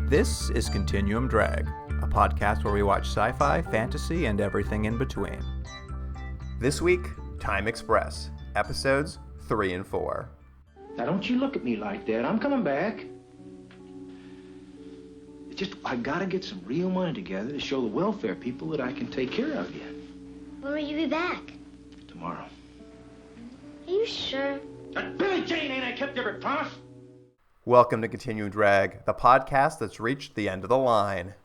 This is Continuum Drag, a podcast where we watch sci-fi, fantasy, and everything in between. This week, Time Express, episodes 3 and 4. Now don't you look at me like that. I'm coming back. It's just, I gotta get some real money together to show the welfare people that I can take care of you. When will you be back? Tomorrow. Are you sure? Billy Jane, ain't I kept every promise? Welcome to Continuum Drag, the podcast that's reached the end of the line.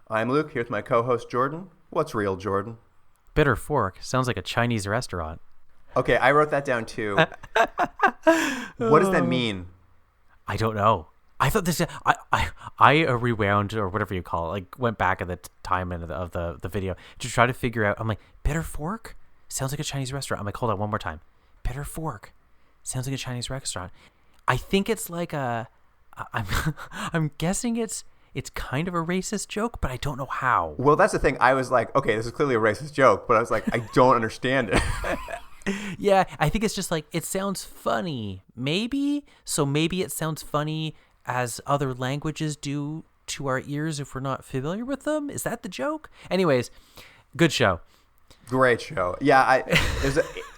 I'm Luke, here with my co-host Jordan. What's real, Jordan? Bitter fork. Sounds like a Chinese restaurant. Okay, I wrote that down too. What does that mean? I don't know. I thought this. I rewound or whatever you call it. Like went back at the time of the video to try to figure out. I'm like, bitter fork sounds like a Chinese restaurant. I'm like, hold on one more time. Bitter fork sounds like a Chinese restaurant. I think it's like I'm guessing it's kind of a racist joke, but I don't know how. Well, that's the thing. I was like, okay, this is clearly a racist joke, but I was like, I don't understand it. Yeah, I think it's just like, it sounds funny, maybe. So maybe it sounds funny as other languages do to our ears if we're not familiar with them. Is that the joke? Anyways, good show. Great show. Yeah,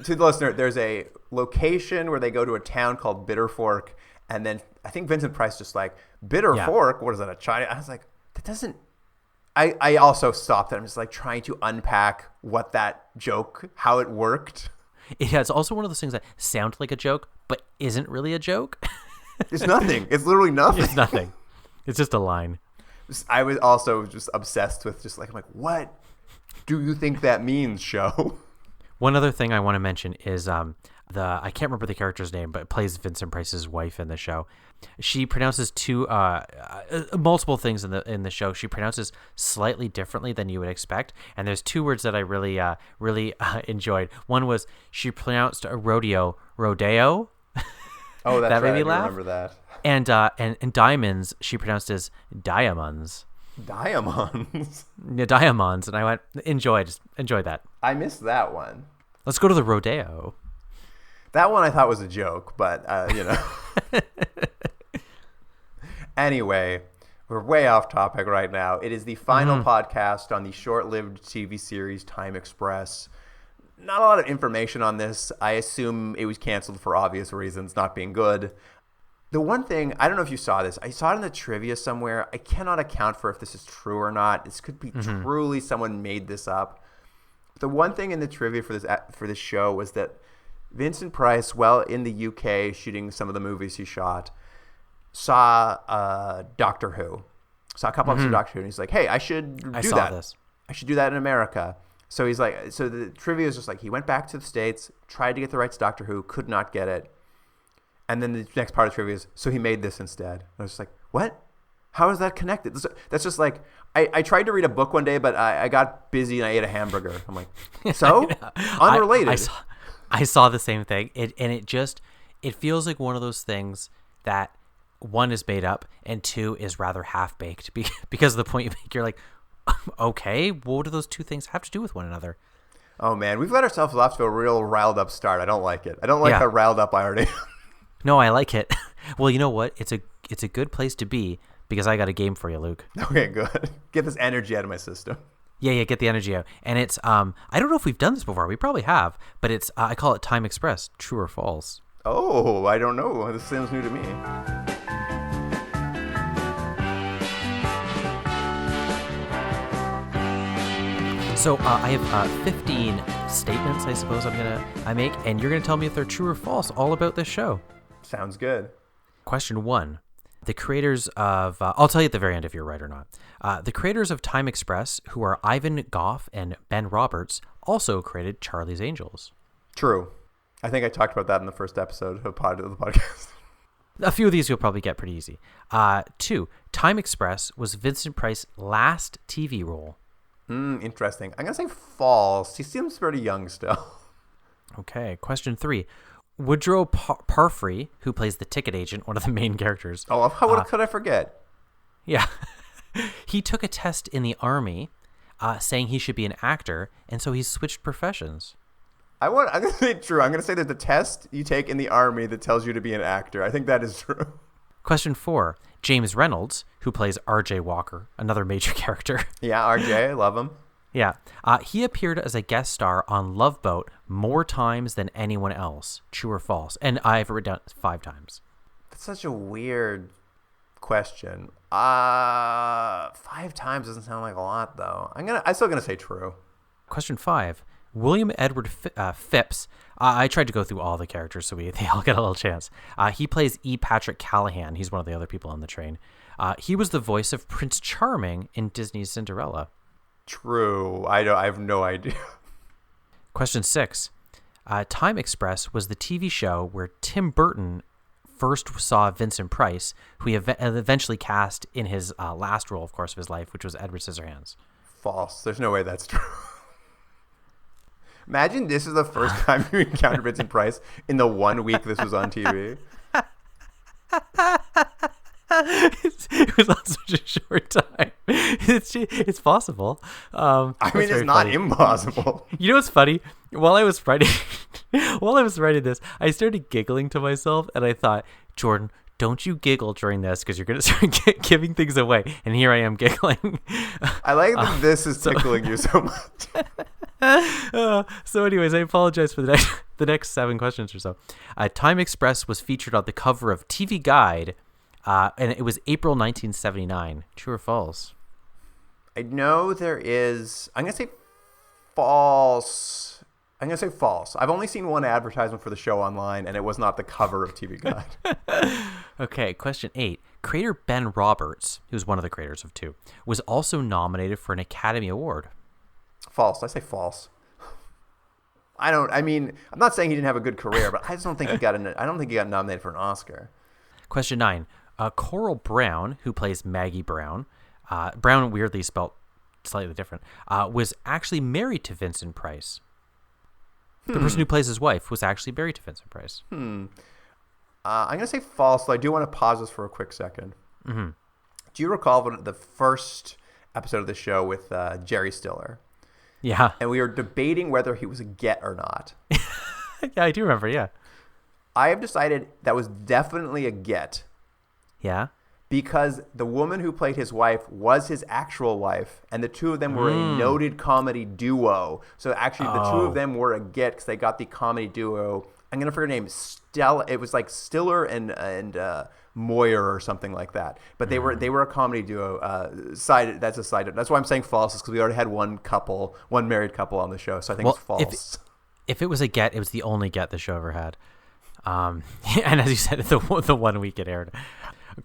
to the listener, there's a location where they go to a town called Bitter Fork, and then I think Vincent Price just like, Bitter Fork? What is that, a China? I was like, that doesn't... I also stopped it. I'm just like trying to unpack what that joke, how it worked. It's also one of those things that sound like a joke, but isn't really a joke. It's nothing. It's literally nothing. It's nothing. It's just a line. I was also just obsessed with just like, I'm like, what do you think that means, show? One other thing I want to mention is I can't remember the character's name, but plays Vincent Price's wife in the show. She pronounces multiple things in the show. She pronounces slightly differently than you would expect, and there's two words that I really enjoyed. One was she pronounced a rodeo. Oh, that's that right. made me laugh. Remember that. And diamonds she pronounced as diamonds. Diamonds. Yeah, diamonds, and I went enjoy that. I missed that one. Let's go to the rodeo. That one I thought was a joke, but you know. Anyway, we're way off topic right now. It is the final podcast on the short-lived TV series Time Express. Not a lot of information on this. I assume it was canceled for obvious reasons, not being good. The one thing, I don't know if you saw this. I saw it in the trivia somewhere. I cannot account for if this is true or not. This could be truly someone made this up. The one thing in the trivia for this show was that Vincent Price, while in the UK shooting some of the movies he shot, saw Doctor Who. Saw a couple episodes of Doctor Who, and he's like, hey, I should do that. I should do that in America. So he's like, so the trivia is just like, he went back to the States, tried to get the rights to Doctor Who, could not get it. And then the next part of the trivia is, so he made this instead. And I was just like, what? How is that connected? That's just like, I tried to read a book one day, but I got busy and I ate a hamburger. I'm like, so? Unrelated. I saw the same thing. It feels like one of those things that one is made up and two is rather half-baked because of the point you make. You're like, okay, what do those two things have to do with one another? Oh, man, we've got ourselves off to a real riled-up start. I don't like it. I don't like how riled up I already am. No, I like it. Well, you know what? It's a good place to be because I got a game for you, Luke. Okay, good. Get this energy out of my system. Yeah, get the energy out. And it's I don't know if we've done this before. We probably have, but it's I call it Time Express, true or false. Oh, I don't know. This sounds new to me. So I have 15 statements, I suppose I make, and you're gonna tell me if they're true or false, all about this show. Sounds good. Question 1. The creators of, I'll tell you at the very end if you're right or not. The creators of Time Express, who are Ivan Goff and Ben Roberts, also created Charlie's Angels. True. I think I talked about that in the first episode of the podcast. A few of these you'll probably get pretty easy. 2. Time Express was Vincent Price's last TV role. Interesting. I'm going to say false. He seems pretty young still. Okay. Question 3. Woodrow Parfrey, who plays the ticket agent, one of the main characters. Oh, how could I forget? Yeah. He took a test in the army saying he should be an actor, and so he switched professions. I'm going to say true. I'm going to say there's a test you take in the army that tells you to be an actor. I think that is true. Question 4. James Reynolds, who plays R.J. Walker, another major character. Yeah, R.J., I love him. Yeah. He appeared as a guest star on Love Boat more times than anyone else. True or false? And I've written down 5 times. That's such a weird question. 5 times doesn't sound like a lot, though. I'm still gonna say true. Question 5. William Edward Phipps. I tried to go through all the characters so they all get a little chance. He plays E. Patrick Callahan. He's one of the other people on the train. He was the voice of Prince Charming in Disney's Cinderella. True. I have no idea. Question 6. Time Express was the TV show where Tim Burton first saw Vincent Price, who he eventually cast in his last role, of course, of his life, which was Edward Scissorhands. False. There's no way that's true. Imagine this is the first time you encountered Vincent Price in the 1 week this was on TV. It was on such a short time. It's possible. I mean, it's not impossible. You know what's funny? While I was writing this, I started giggling to myself, and I thought, Jordan, don't you giggle during this because you're going to start giving things away. And here I am giggling. I like that this is tickling you so much. So anyways, I apologize for the next 7 questions or so. Time Express was featured on the cover of TV Guide, and it was April 1979. True or false? I know there is. I'm going to say false. I've only seen one advertisement for the show online, and it was not the cover of TV Guide. Okay, question 8. Creator Ben Roberts, who's one of the creators of 2, was also nominated for an Academy Award. False. I say false. I'm not saying he didn't have a good career, but I just don't think he got nominated for an Oscar. Question 9. Coral Brown, who plays Maggie Brown, Brown weirdly spelled slightly different, was actually married to Vincent Price. The person who plays his wife was actually married to Vincent Price. I'm going to say false, though I do want to pause this for a quick second. Mm-hmm. Do you recall the first episode of the show with Jerry Stiller? Yeah. And we were debating whether he was a get or not. Yeah, I do remember, yeah. I have decided that was definitely a get. Yeah? Because the woman who played his wife was his actual wife, and the two of them were a noted comedy duo. So actually, the two of them were a get because they got the comedy duo. I'm gonna forget her name. Stella. It was like Stiller and Moyer or something like that. But they were a comedy duo. That's a side. That's why I'm saying false, is because we already had one married couple on the show. So I think it's false. If it was a get, it was the only get the show ever had. And as you said, the 1 week it aired.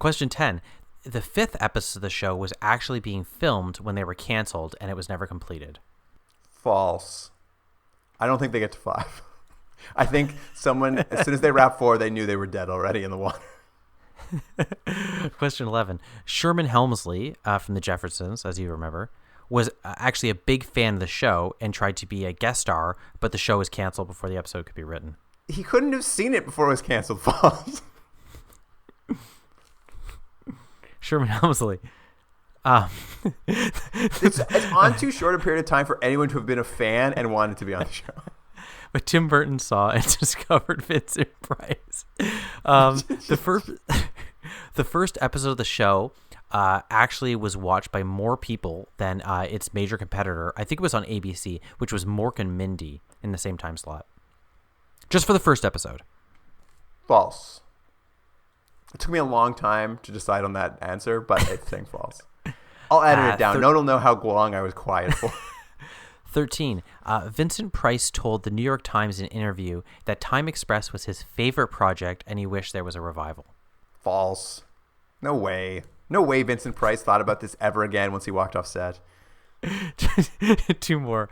Question 10. The 5th episode of the show was actually being filmed when they were canceled, and it was never completed. False. I don't think they get to 5. I think someone, as soon as they wrapped 4, they knew they were dead already in the water. Question 11. Sherman Hemsley from The Jeffersons, as you remember, was actually a big fan of the show and tried to be a guest star, but the show was canceled before the episode could be written. He couldn't have seen it before it was canceled. False. Sherman Hemsley. It's on too short a period of time for anyone to have been a fan and wanted to be on the show. But Tim Burton saw and discovered Vincent Price. The first episode of the show actually was watched by more people than its major competitor. I think it was on ABC, which was Mork and Mindy in the same time slot. Just for the first episode. False. It took me a long time to decide on that answer, but it's saying false. I'll edit it down. No one will know how long I was quiet for. 13. Vincent Price told the New York Times in an interview that Time Express was his favorite project and he wished there was a revival. False. No way. No way Vincent Price thought about this ever again once he walked off set. 2 more.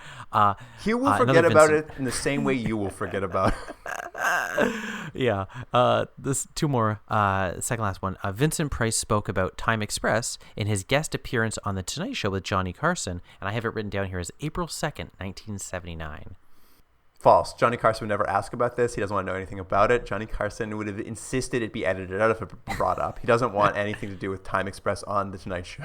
He will forget about it in the same way you will forget about it. Yeah. This 2 more. Second last one. Vincent Price spoke about Time Express in his guest appearance on The Tonight Show with Johnny Carson, and I have it written down here as April 2nd, 1979. False. Johnny Carson would never ask about this. He doesn't want to know anything about it. Johnny Carson would have insisted it be edited out if it brought up. He doesn't want anything to do with Time Express on The Tonight Show.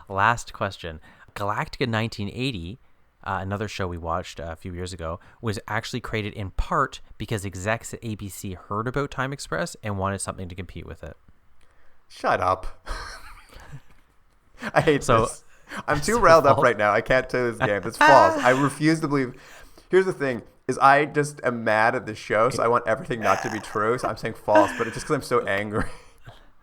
Last question. Galactica 1980, another show we watched a few years ago, was actually created in part because execs at ABC heard about Time Express and wanted something to compete with it. Shut up. I hate So- this. I'm too so riled up false. right now. I can't play this game. It's false. I refuse to believe. Here's the thing: is I just am mad at the show, so I want everything not to be true. So I'm saying false, but it's just because I'm so angry.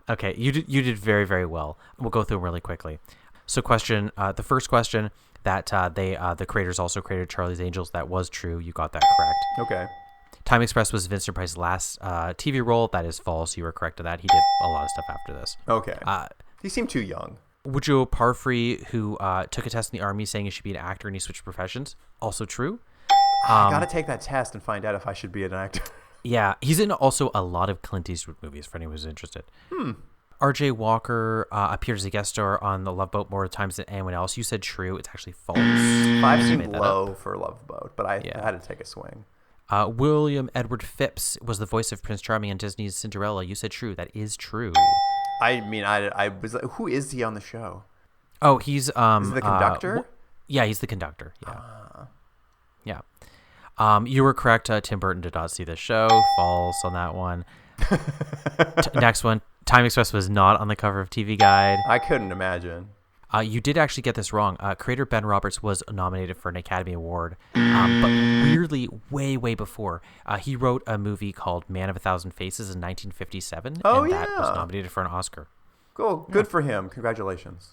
Okay, you did very, very well. We'll go through them really quickly. So the first question, that the creators also created Charlie's Angels. That was true. You got that correct. Okay. Time Express was Vincent Price's last TV role. That is false. You were correct to that. He did a lot of stuff after this. Okay. He seemed too young. Wujo Parfrey, who took a test in the army saying he should be an actor and he switched professions. Also true. I gotta take that test and find out if I should be an actor. Yeah, he's in also a lot of Clint Eastwood movies for anyone who's interested. R.J. Walker appeared as a guest star on The Love Boat more times than anyone else. You said true. It's actually false. 5 You seemed made that low up. for Love Boat, but I Yeah. had to take a swing. William Edward Phipps was the voice of Prince Charming in Disney's Cinderella. You said true. That is true. I mean, I was like, who is he on the show? Oh, he's Is he the conductor? Yeah, he's the conductor. Yeah. Yeah. You were correct. Tim Burton did not see the show. False on that one. Next one. Time Express was not on the cover of TV Guide. I couldn't imagine. You did actually get this wrong. Creator Ben Roberts was nominated for an Academy Award, but weirdly, way before. He wrote a movie called Man of a Thousand Faces in 1957, Oh, and that was yeah. nominated for an Oscar. Cool. Good for him. Congratulations.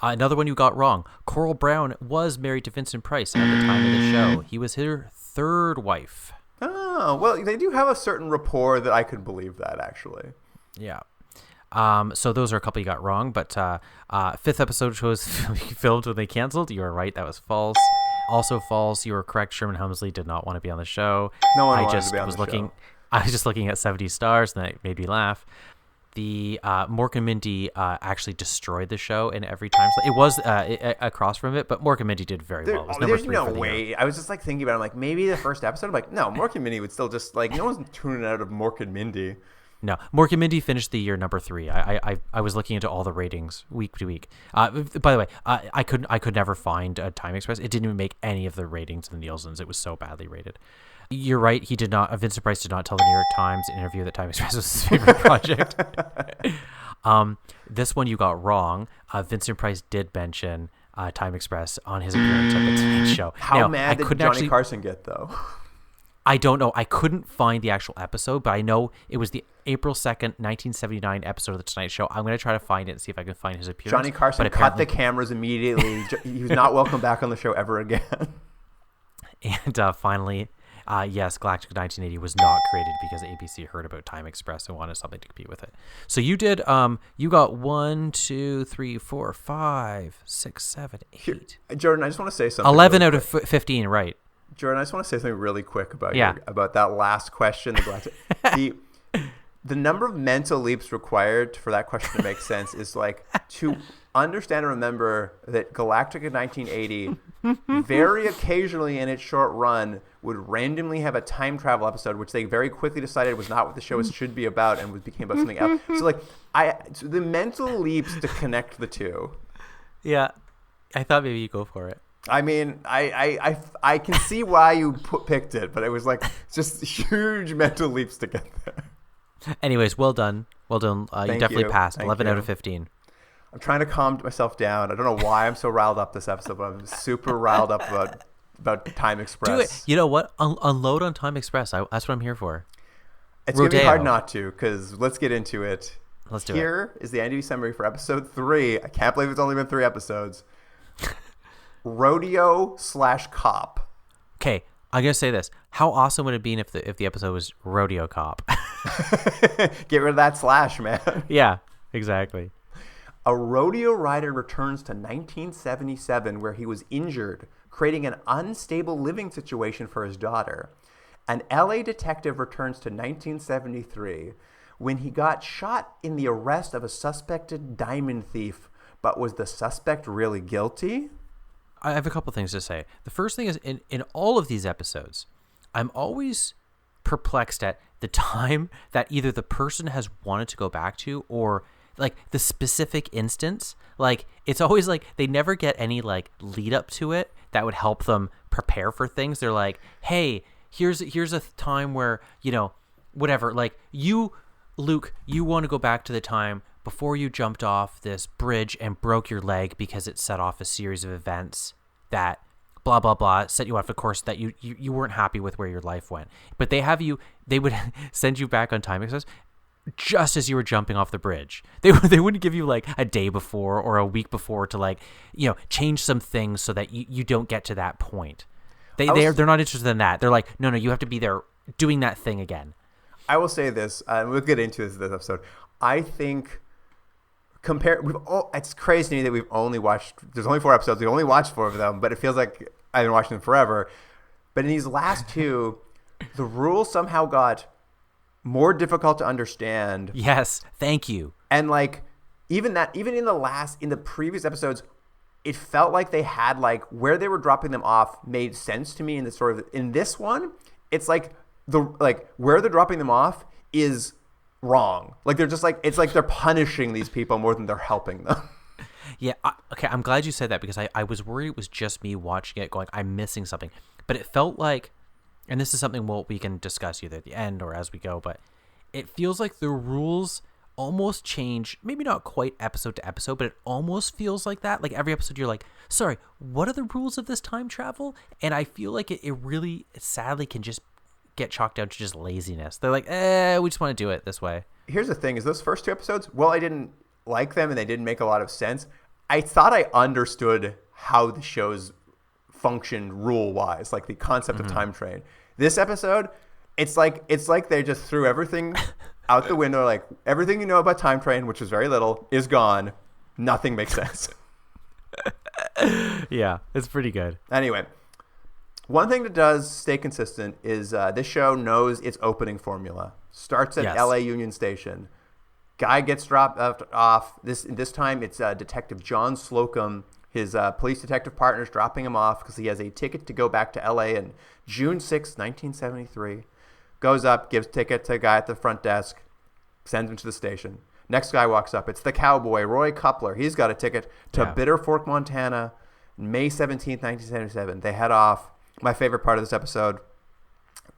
Another one you got wrong. Coral Brown was married to Vincent Price at the time of the show. He was her third wife. Oh, well, they do have a certain rapport that I could believe that, actually. Yeah. So those are a couple you got wrong, but fifth episode was filmed when they canceled. You were right. That was false. Also false. You were correct. Sherman Hemsley did not want to be on the show. No one I wanted just to be on was the looking. show. I was just looking at 70 stars, and that made me laugh. The Mork and Mindy actually destroyed the show in every time. So it was across from it, but Mork and Mindy did very well. It was number There's 3 no for the year. way. I was just like thinking about it. I'm like, maybe the first episode. I'm like, no, Mork and Mindy would still just like, no one's tuning out of Mork and Mindy. No, Mork and Mindy finished the year number 3. I was looking into all the ratings week to week. By the way, I could never find Time Express. It didn't even make any of the ratings in the Nielsen's. It was so badly rated. You're right. He did not. Vincent Price did not tell the New York Times in an interview that Time Express was his favorite project. This one you got wrong. Vincent Price did mention Time Express on his appearance at the Tonight Show. How Now, mad did Johnny Carson get, though? I don't know. I couldn't find the actual episode, but I know it was the April 2nd, 1979 episode of The Tonight Show. I'm going to try to find it and see if I can find his appearance. Johnny Carson But cut the apparently- cameras immediately. He was not welcome back on the show ever again. And finally, yes, Galactica 1980 was not created because ABC heard about Time Express and wanted something to compete with it. So you did, you got 1, 2, 3, 4, 5, 6, 7, 8. Jordan, I just want to say something. 11 really out of quick. 15, right. Jordan, I just want to say something really quick about Yeah. about that last question. The number of mental leaps required for that question to make sense is like to understand and remember that Galactica 1980 very occasionally in its short run would randomly have a time travel episode, which they very quickly decided was not what the show should be about and became about something else. So like so the mental leaps to connect the two. Yeah. I thought maybe you'd go for it. I mean, I can see why you picked it, but it was like just huge mental leaps to get there. Anyways, well done. Well done. You Thank definitely you. passed. Thank 11 out you. of 15. I'm trying to calm myself down. I don't know why I'm so riled up this episode, but I'm super riled up about Time Express. Do it. You know what? Unload on Time Express. That's what I'm here for. It's going to be Rodeo. hard not to, because let's get into it. Let's do it. Here is the IMDb summary for episode 3. I can't believe it's only been 3 episodes. Rodeo/cop. Okay, I'm gonna say this. How awesome would it be if the episode was Rodeo Cop? Get rid of that slash, man. Yeah, exactly. A rodeo rider returns to 1977 where he was injured, creating an unstable living situation for his daughter. An LA detective returns to 1973 when he got shot in the arrest of a suspected diamond thief. But was the suspect really guilty? I have a couple things to say. The first thing is, in all of these episodes, I'm always perplexed at the time that either the person has wanted to go back to or like the specific instance, like it's always like they never get any like lead up to it that would help them prepare for things. They're like, hey, here's a time where, whatever, like you, Luke, you want to go back to the time before you jumped off this bridge and broke your leg because it set off a series of events that blah blah blah set you off a course that you weren't happy with where your life went. But they would send you back on time express just as you were jumping off the bridge. They wouldn't give you like a day before or a week before to like change some things so that you don't get to that point. They're not interested in that. They're like, no, you have to be there doing that thing again. I will say this, we'll get into this episode. I think it's crazy to me that we've only watched, there's only 4 episodes, we've only watched 4 of them, but it feels like I've been watching them forever. But in these last 2, the rules somehow got more difficult to understand. Yes, thank you. And like even in the previous episodes, it felt like they had like where they were dropping them off made sense to me in this one, it's like where they're dropping them off is wrong. Like they're just like, it's like they're punishing these people more than they're helping them. Yeah. Okay. I'm glad you said that because I was worried it was just me watching it going, I'm missing something, but it felt like, and this is something we can discuss either at the end or as we go, but it feels like the rules almost change, maybe not quite episode to episode, but it almost feels like that. Like every episode you're like, sorry, what are the rules of this time travel? And I feel like it really sadly can just get chalked down to just laziness. They're like, we just want to do it this way. Here's the thing is those first 2 episodes, I didn't like them and they didn't make a lot of sense. I thought I understood how the shows function rule wise, like the concept of time train. This episode, it's like they just threw everything out the window. Like everything you know about time train, which is very little, is gone. Nothing makes sense. Yeah, it's pretty good. Anyway, one thing that does stay consistent is this show knows its opening formula. Starts at LA Union Station. Guy gets dropped off. This time it's Detective John Slocum. His police detective partner's dropping him off because he has a ticket to go back to LA in June 6, 1973. Goes up, gives ticket to a guy at the front desk, sends him to the station. Next guy walks up. It's the cowboy, Roy Coupler. He's got a ticket to Bitter Fork, Montana, May 17, 1977. They head off. My favorite part of this episode,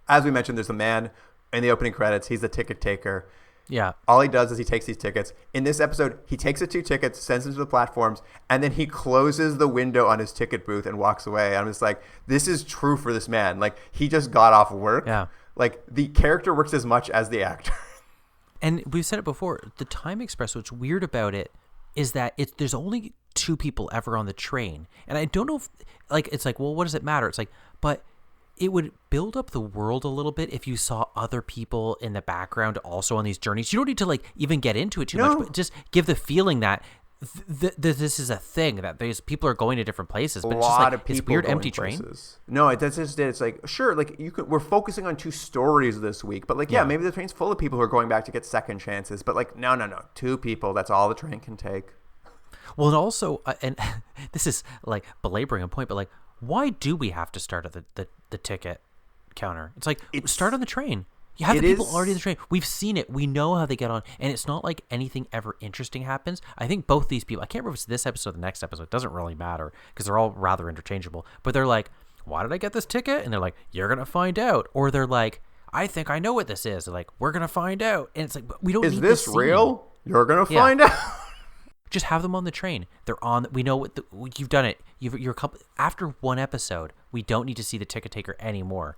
as we mentioned, there's a man in the opening credits. He's the ticket taker. Yeah. All he does is he takes these tickets. In this episode, he takes the 2 tickets, sends them to the platforms, and then he closes the window on his ticket booth and walks away. I'm just like, this is true for this man. Like, he just got off work. Yeah. Like, the character works as much as the actor. And we've said it before, the Time Express, what's weird about it is that there's only 2 people ever on the train. And I don't know if, like, it's like, well, what does it matter? It's like, but it would build up the world a little bit if you saw other people in the background also on these journeys. You don't need to like even get into it too much, but just give the feeling that this is a thing, that these people are going to different places. But A it's just lot like of people this weird going empty train. places. No, that's just it. It's like, sure, like we're focusing on 2 stories this week, but like, yeah, maybe the train's full of people who are going back to get second chances. But like, no, 2 people. That's all the train can take. Well, and also, and this is like belaboring a point, but like, why do we have to start at the ticket counter? It's like, start on the train. You have the people already on the train. We've seen it. We know how they get on. And it's not like anything ever interesting happens. I think both these people, I can't remember if it's this episode or the next episode. It doesn't really matter because they're all rather interchangeable. But they're like, why did I get this ticket? And they're like, you're going to find out. Or they're like, I think I know what this is. They're like, we're going to find out. And it's like, but we don't need this scene. real? You're going to find out. Just have them on the train. They're on. We know what you've done it. You're a couple after 1 episode. We don't need to see the ticket taker anymore.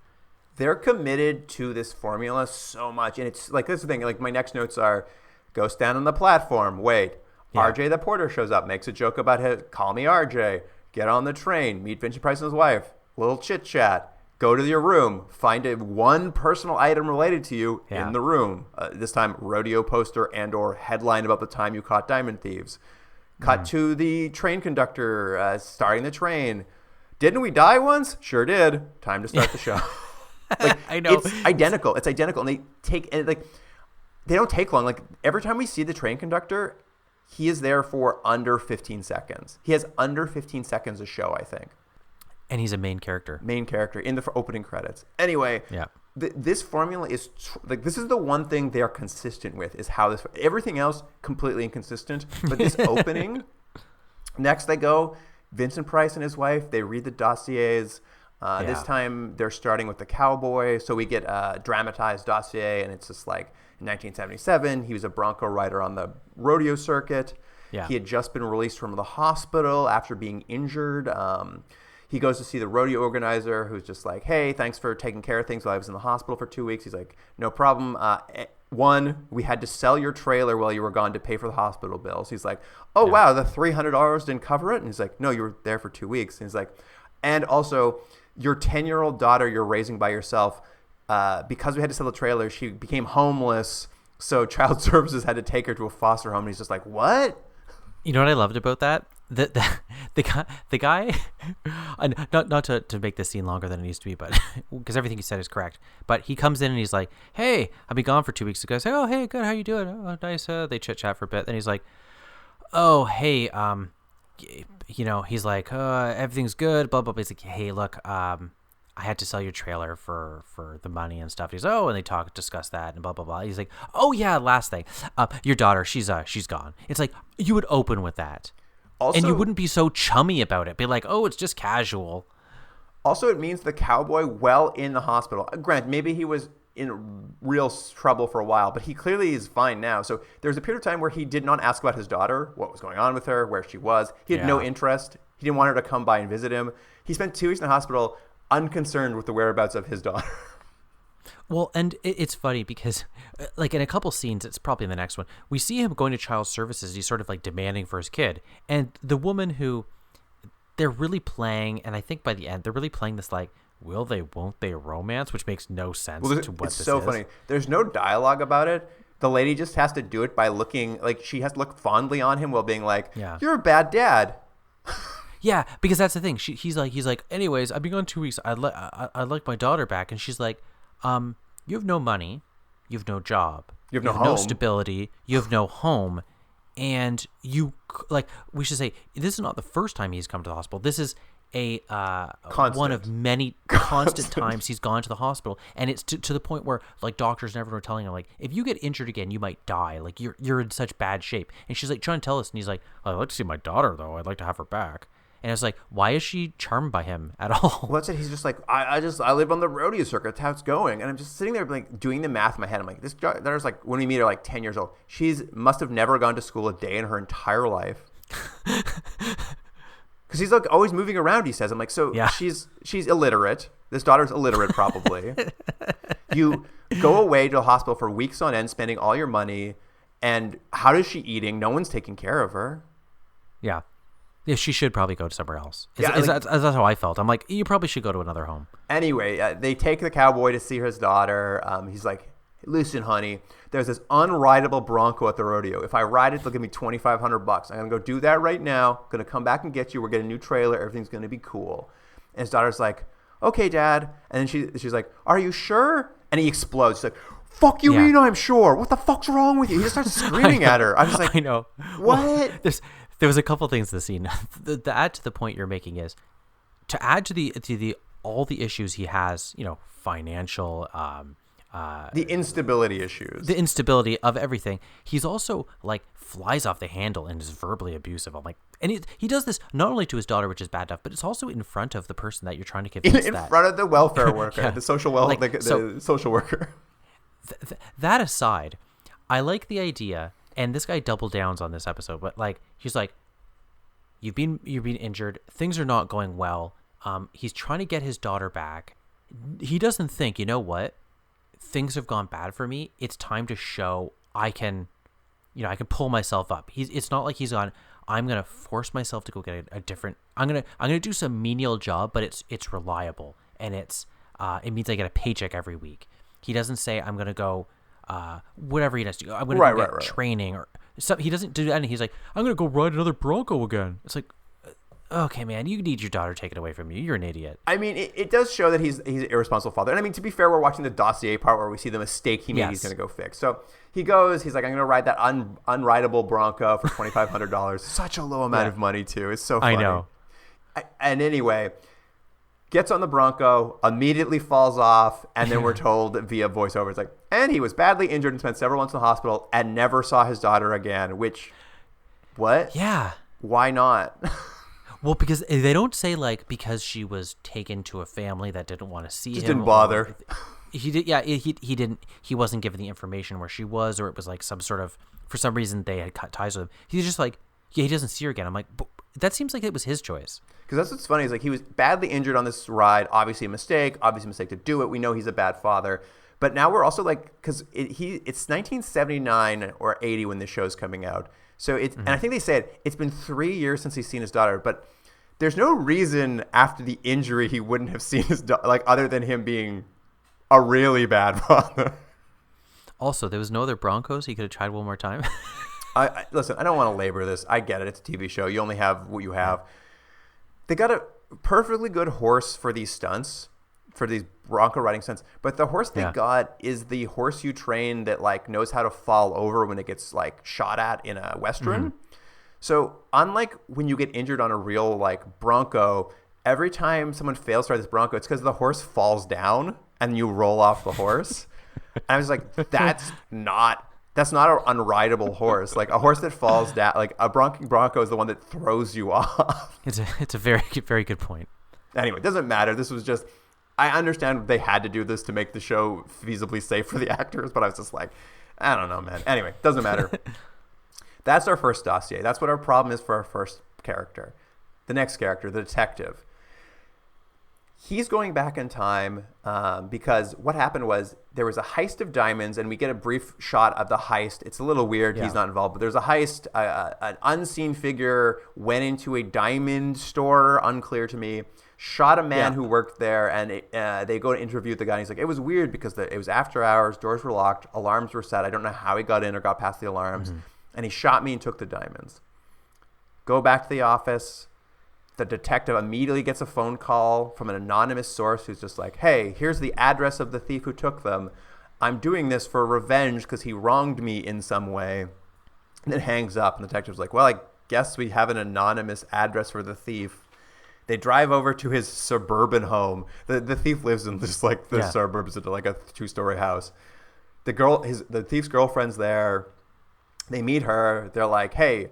They're committed to this formula so much, and it's like, this is the thing. Like, my next notes are: go stand on the platform. Wait, RJ the porter shows up, makes a joke about his. Call me RJ. Get on the train. Meet Vincent Price and his wife. Little chit chat. Go to your room. Find one personal item related to you in the room. This time, rodeo poster and/or headline about the time you caught diamond thieves. Cut to the train conductor starting the train. Didn't we die once? Sure did. Time to start the show. Like, I know. It's identical. It's identical, and they don't take long. Like, every time we see the train conductor, he is there for under 15 seconds. He has under 15 seconds of show, I think. And he's a main character. Main character in the opening credits. Anyway, this formula is like, this is the one thing they're consistent with, is how this, everything else completely inconsistent, but this opening. Next they go, Vincent Price and his wife, they read the dossiers. This time they're starting with the cowboy, so we get a dramatized dossier, and it's just like, in 1977 he was a bronco rider on the rodeo circuit. He had just been released from the hospital after being injured. He goes to see the rodeo organizer, who's just like, hey, thanks for taking care of things while I was in the hospital for 2 weeks. He's like, no problem. One, we had to sell your trailer while you were gone to pay for the hospital bills. He's like, oh, wow, the $300 didn't cover it? And he's like, no, you were there for 2 weeks. And he's like, and also your 10-year-old daughter you're raising by yourself, because we had to sell the trailer, she became homeless, so Child Services had to take her to a foster home. And he's just like, what? You know what I loved about that? The guy, and not to make this scene longer than it needs to be, but because everything you said is correct. But he comes in and he's like, "Hey, I've been gone for 2 weeks." The guy says, "Oh, hey, good. How you doing? Oh, nice." They chit chat for a bit. Then he's like, "Oh, hey, he's like, everything's good." Blah blah blah. He's like, "Hey, look, I had to sell your trailer for the money and stuff." He's, oh, and they discuss that and blah blah blah. He's like, "Oh yeah, last thing, your daughter, she's gone." It's like, you would open with that. Also, and you wouldn't be so chummy about it. Be like, oh, it's just casual. Also, it means the cowboy, well, in the hospital. Grant, maybe he was in real trouble for a while, but he clearly is fine now. So there's a period of time where he did not ask about his daughter, what was going on with her, where she was. He had no interest. He didn't want her to come by and visit him. He spent 2 weeks in the hospital unconcerned with the whereabouts of his daughter. Well, and it's funny because, like, in a couple scenes, it's probably in the next one, we see him going to Child Services. He's sort of like demanding for his kid. And the woman who they're really playing, and I think by the end, they're really playing this, like, will they, won't they romance, which makes no sense to what this is. It's so funny. There's no dialogue about it. The lady just has to do it by looking, like, she has to look fondly on him while being like, you're a bad dad. Yeah, because that's the thing. He's like, anyways, I've been gone 2 weeks. I'd like my daughter back. And she's like, you have no money, you have no job, you have no stability, you have no home, and you, like, we should say, this is not the first time he's come to the hospital. This is a one of many constant times he's gone to the hospital, and it's to the point where, like, doctors and everyone are telling him, like, if you get injured again, you might die. Like, you're in such bad shape. And she's like, trying to tell us, and he's like, I'd like to see my daughter, though. I'd like to have her back. And it's like, why is she charmed by him at all? Well, that's it. He's just like, I live on the rodeo circuit. That's how it's going. And I'm just sitting there, like, doing the math in my head. I'm like, this daughter's like, when we meet her, like 10 years old. Must have never gone to school a day in her entire life. Because he's, like, always moving around, he says. I'm like, so she's illiterate. This daughter's illiterate, probably. You go away to a hospital for weeks on end, spending all your money. And how is she eating? No one's taking care of her. Yeah. Yeah, she should probably go to somewhere else. That's how I felt. I'm like, you probably should go to another home. Anyway, they take the cowboy to see his daughter. He's like, listen, honey, there's this unrideable bronco at the rodeo. If I ride it, they'll give me $2,500. I'm going to go do that right now. Going to come back and get you. We're getting a new trailer. Everything's going to be cool. And his daughter's like, okay, Dad. And then she's like, are you sure? And he explodes. She's like, fuck you mean I'm sure? What the fuck's wrong with you? He just starts screaming at her. I was like, I know. What? Well, there was a couple things in the scene. The add to the point you're making is to add to the all the issues he has, financial, the instability issues, the instability of everything. He's also, like, flies off the handle and is verbally abusive. I'm like, and he does this not only to his daughter, which is bad enough, but it's also in front of the person that you're trying to convince. In front of the welfare worker, the social the social worker. That aside, I like the idea. And this guy double downs on this episode, but, like, he's like, you've been injured. Things are not going well. He's trying to get his daughter back. He doesn't think, you know what? Things have gone bad for me. It's time to show I can pull myself up. It's not like he's on, I'm going to force myself to go get a different, I'm going to do some menial job, but it's reliable. And it means I get a paycheck every week. He doesn't say, I'm going to go, whatever he does, I'm going to go get training or something. He doesn't do that. And he's like, I'm going to go ride another bronco again. It's like, okay, man, you need your daughter taken away from you. You're an idiot. I mean, it does show that he's an irresponsible father. And I mean, to be fair, we're watching the dossier part where we see the mistake he made. He's going to go fix. So he goes, he's like, I'm going to ride that unrideable bronco for $2,500. Such a low amount of money too. It's so funny. I know. And anyway, Gets on the Bronco, immediately falls off, and then we're told via voiceover, it's like, and he was badly injured and spent several months in the hospital and never saw his daughter again, which, what? Yeah. Why not? Well, because they don't say, like, because she was taken to a family that didn't want to see Just him. didn't bother. He did, yeah. He didn't. He wasn't given the information where she was, or it was like some sort of, for some reason they had cut ties with him. He's just like, yeah, he doesn't see her again. I'm like, that seems like it was his choice. Because that's what's funny is like he was badly injured on this ride. Obviously a mistake to do it. We know he's a bad father. But now we're also like, because it's 1979 or 80 when this show's coming out. So it's, and I think they said it's been 3 years since he's seen his daughter. But there's no reason after the injury he wouldn't have seen his daughter, like other than him being a really bad father. Also, there was no other Broncos. He could have tried one more time. Listen, I don't want to labor this. I get it. It's a TV show. You only have what you have. They got a perfectly good horse for these stunts, for these Bronco riding stunts. But the horse they got is the horse you train that like knows how to fall over when it gets like shot at in a Western. So unlike when you get injured on a real like Bronco, every time someone fails to ride this Bronco, it's because the horse falls down and you roll off the horse. And I was like, that's not an unrideable horse. Like a horse that falls down, like a Bronco is the one that throws you off. It's a very, very good point. Anyway, it doesn't matter. This was just, I understand they had to do this to make the show feasibly safe for the actors, but I was just like, I don't know, man. Anyway, doesn't matter. That's our first dossier. That's what our problem is for our first character. The next character, the detective. He's going back in time because what happened was there was a heist of diamonds, and we get a brief shot of the heist. It's a little weird. Yeah. He's not involved, but there's a heist. An unseen figure went into a diamond store, unclear to me, shot a man who worked there, and they go to interview the guy. And he's like, it was weird because it was after hours, doors were locked, alarms were set. I don't know how he got in or got past the alarms. And he shot me and took the diamonds. Go back to the office. The detective immediately gets a phone call from an anonymous source who's just like, hey, here's the address of the thief who took them. I'm doing this for revenge because he wronged me in some way. And it hangs up, and the detective's like, well, I guess we have an anonymous address for the thief. They drive over to his suburban home. The thief lives in just like the suburbs of like a 2-story house. The thief's girlfriend's there. They meet her. They're like, hey,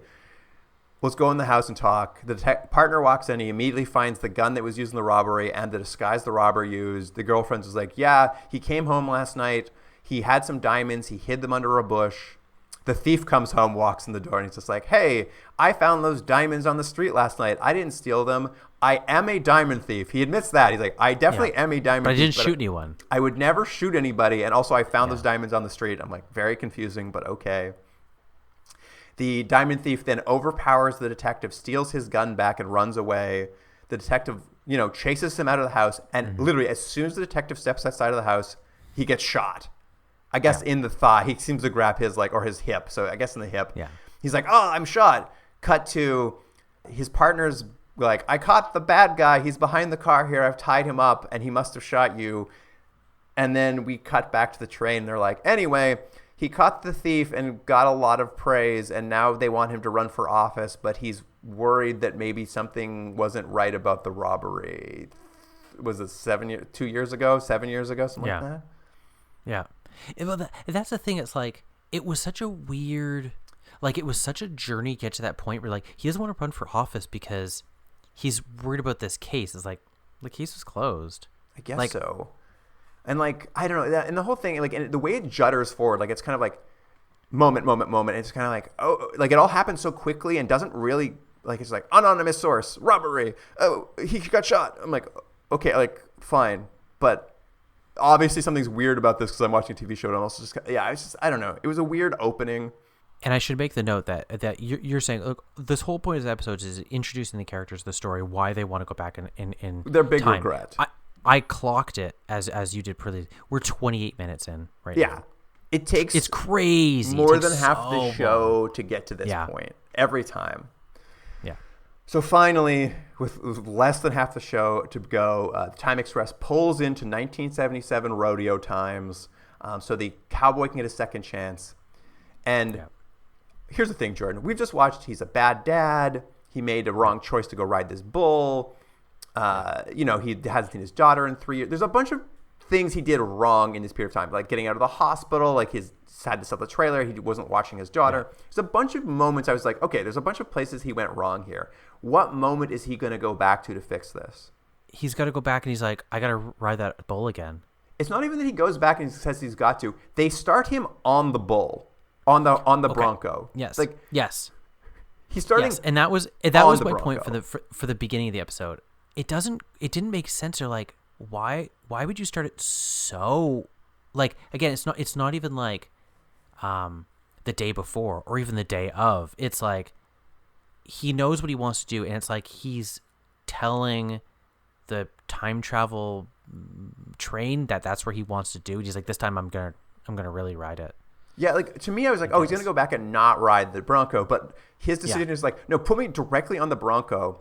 let's go in the house and talk. The partner walks in. He immediately finds the gun that was used in the robbery and the disguise the robber used. The girlfriend's like, yeah, he came home last night. He had some diamonds. He hid them under a bush. The thief comes home, walks in the door, and he's just like, hey, I found those diamonds on the street last night. I didn't steal them. I am a diamond thief. He admits that. He's like, I definitely am a diamond thief. But I didn't shoot anyone. I would never shoot anybody. And also, I found those diamonds on the street. I'm like, very confusing, but okay. The diamond thief then overpowers the detective, steals his gun back, and runs away. The detective, chases him out of the house. And literally, as soon as the detective steps outside of the house, he gets shot. I guess in the thigh. He seems to grab his or his hip. So I guess in the hip. Yeah. He's like, oh, I'm shot. Cut to his partner's like, I caught the bad guy. He's behind the car here. I've tied him up, and he must have shot you. And then we cut back to the train. They're like, anyway, he caught the thief and got a lot of praise, and now they want him to run for office, but he's worried that maybe something wasn't right about the robbery. Was it 7 years ago, something like that? Yeah. Well, that's the thing. It's like, it was such a weird, it was such a journey to get to that point where, he doesn't want to run for office because he's worried about this case. It's like, the case was closed. I guess so. And, I don't know. And the whole thing, and the way it judders forward, it's kind of like moment. It's kind of like, oh, it all happens so quickly and doesn't really, it's like, anonymous source, robbery. Oh, he got shot. I'm like, okay, fine. But obviously something's weird about this because I'm watching a TV show. And I'm also I don't know. It was a weird opening. And I should make the note that you're saying, look, this whole point of the episodes is introducing the characters, the story, why they want to go back in their big time. regret. I clocked it as you did pretty. We're 28 minutes in right now. Yeah. It's crazy. More than half the show to get to this point every time. Yeah. So finally, with less than half the show to go, the Time Express pulls into 1977 rodeo times, so the cowboy can get a second chance. And here's the thing, Jordan. We've just watched. He's a bad dad. He made a wrong choice to go ride this bull. He hasn't seen his daughter in 3 years. There's a bunch of things he did wrong in this period of time, like getting out of the hospital, like he's had to sell the trailer, he wasn't watching his daughter. There's a bunch of moments I was like, okay, there's a bunch of places he went wrong here. What moment is he going to go back to fix this? He's got to go back and he's like, I got to ride that bull again. It's not even that he goes back and says he's got to. They start him on the bull, on the Okay. Bronco. Yes. Like, yes. he's starting. Yes. And that was my Bronco. point for the beginning of the episode. It didn't make sense. Or like, why would you start it so, like, again, it's not even like the day before or even the day of. It's like he knows what he wants to do, and it's like he's telling the time travel train that's where he wants to do. He's like, this time I'm gonna really ride it. Yeah, like, to me, I was like, he's gonna go back and not ride the Bronco, but his decision is like, no, put me directly on the Bronco,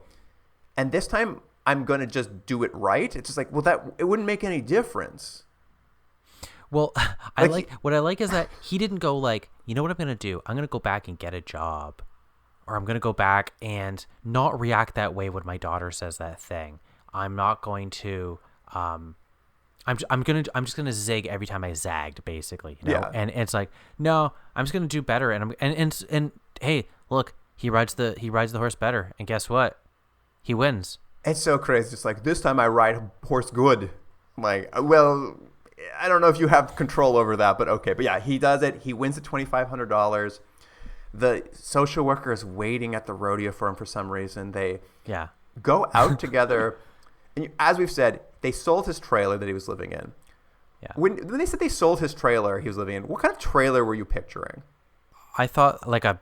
and this time I'm gonna just do it right. It's just like, well, it wouldn't make any difference. Well, what I like is that he didn't go like, you know what I'm going to do? I'm going to go back and get a job, or I'm going to go back and not react that way when my daughter says that thing. I'm not going to, I'm just going to zig every time I zagged, basically, you know? Yeah. And it's like, no, I'm just going to do better. And hey, look, he rides the horse better. And guess what? He wins. It's so crazy. It's like, this time I ride horse good. I'm like, well, I don't know if you have control over that, but okay. But yeah, he does it. He wins the $2,500. The social worker is waiting at the rodeo for him for some reason. They go out together. And as we've said, they sold his trailer that he was living in. Yeah. When they said they sold his trailer he was living in, what kind of trailer were you picturing? I thought like a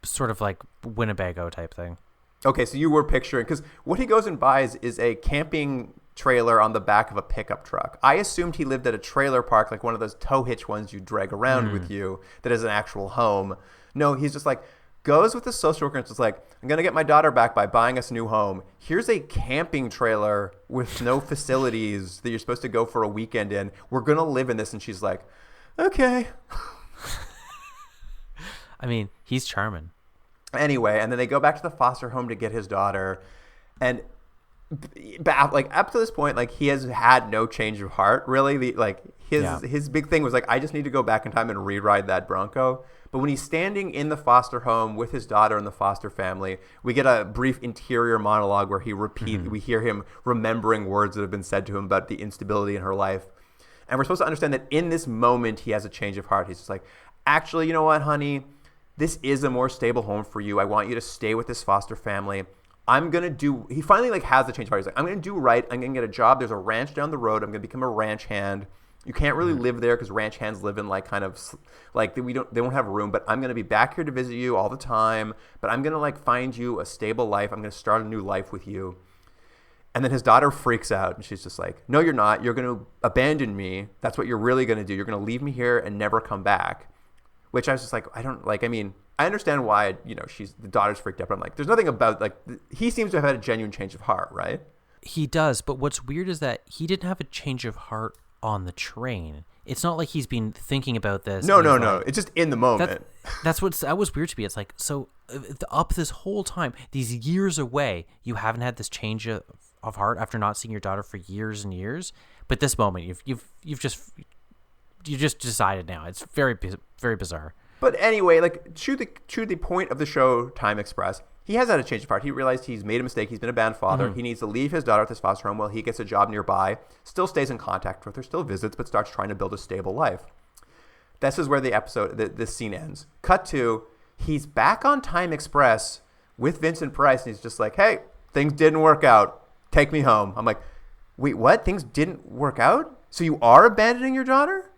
sort of like Winnebago type thing. Okay, so you were picturing, because what he goes and buys is a camping trailer on the back of a pickup truck. I assumed he lived at a trailer park, like one of those tow hitch ones you drag around with you that is an actual home. No, he's just like, goes with the social worker and just like, I'm going to get my daughter back by buying us a new home. Here's a camping trailer with no facilities that you're supposed to go for a weekend in. We're going to live in this. And she's like, okay. I mean, he's charming. Anyway, and then they go back to the foster home to get his daughter. And like up to this point, like he has had no change of heart, really. His big thing was like, I just need to go back in time and rewrite that Bronco. But when he's standing in the foster home with his daughter and the foster family, we get a brief interior monologue where we hear him remembering words that have been said to him about the instability in her life. And we're supposed to understand that in this moment, he has a change of heart. He's just like, actually, you know what, honey? This is a more stable home for you. I want you to stay with this foster family. He finally like has the change of heart. He's like, I'm going to do right. I'm going to get a job. There's a ranch down the road. I'm going to become a ranch hand. You can't really live there because ranch hands live in like kind of like they won't have room, but I'm going to be back here to visit you all the time. But I'm going to like find you a stable life. I'm going to start a new life with you. And then his daughter freaks out and she's just like, no, you're not. You're going to abandon me. That's what you're really going to do. You're going to leave me here and never come back. Which I was just like, I understand why, the daughter's freaked out, but I'm like, there's nothing about, like, he seems to have had a genuine change of heart, right? He does, but what's weird is that he didn't have a change of heart on the train. It's not like he's been thinking about this. No. It's just in the moment. That was weird to me. It's like, so up this whole time, these years away, you haven't had this change of heart after not seeing your daughter for years and years. But this moment, you've just decided now. It's very, very bizarre. But anyway, like to the point of the show, Time Express, he has had a change of heart. He realized he's made a mistake. He's been a bad father. He needs to leave his daughter at this foster home while he gets a job nearby. Still stays in contact with her, still visits, but starts trying to build a stable life. This is where this scene ends. Cut to, he's back on Time Express with Vincent Price, and he's just like, hey, things didn't work out. Take me home. I'm like, wait, what? Things didn't work out? So you are abandoning your daughter?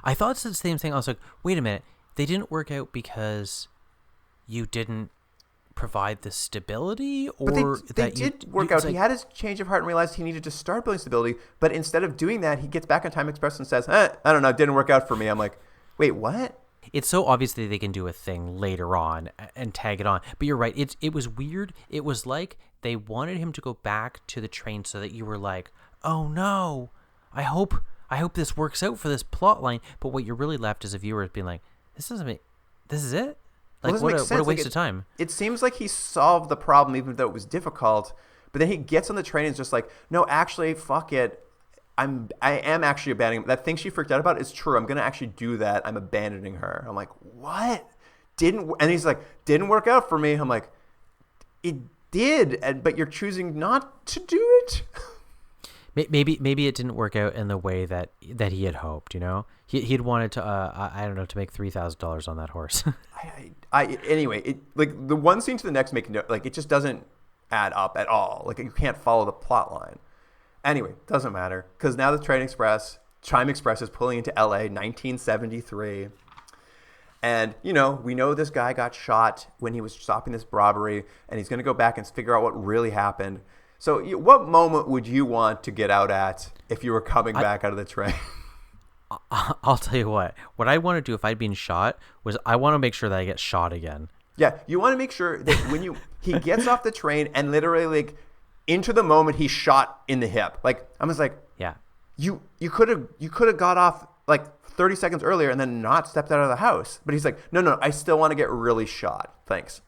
I thought it's the same thing. I was like, wait a minute. They didn't work out because you didn't provide the stability? Or but they did work out. He had his change of heart and realized he needed to start building stability. But instead of doing that, he gets back on Time Express and says, I don't know, it didn't work out for me. I'm like, wait, what? It's so obvious that they can do a thing later on and tag it on. But you're right. It was weird. It was like they wanted him to go back to the train so that you were like, oh no, I hope this works out for this plot line. But what you're really left as a viewer is being like, this is it? Like, what a waste of time. It seems like he solved the problem even though it was difficult, But then he gets on the train and is just like, no, actually, fuck it. I am actually abandoning that thing she freaked out about is true. I'm gonna actually do that. I'm abandoning her. I'm like, what? And he's like, didn't work out for me. I'm like, it did, but you're choosing not to do it. Maybe it didn't work out in the way that he had hoped. You know, he'd wanted to I don't know, to make $3,000 on that horse. Anyway, it like the one scene to the next it just doesn't add up at all. Like you can't follow the plot line. Anyway, doesn't matter because now the Time Express is pulling into LA, 1973. And, we know this guy got shot when he was stopping this robbery, and he's going to go back and figure out what really happened. So what moment would you want to get out at if you were coming back out of the train? I'll tell you what I want to do if I'd been shot was I want to make sure that I get shot again. Yeah, you want to make sure that when he gets off the train and literally into the moment he's shot in the hip. Like I was like, yeah, you could have got off 30 seconds earlier and then not stepped out of the house. But he's like, no, I still want to get really shot. Thanks.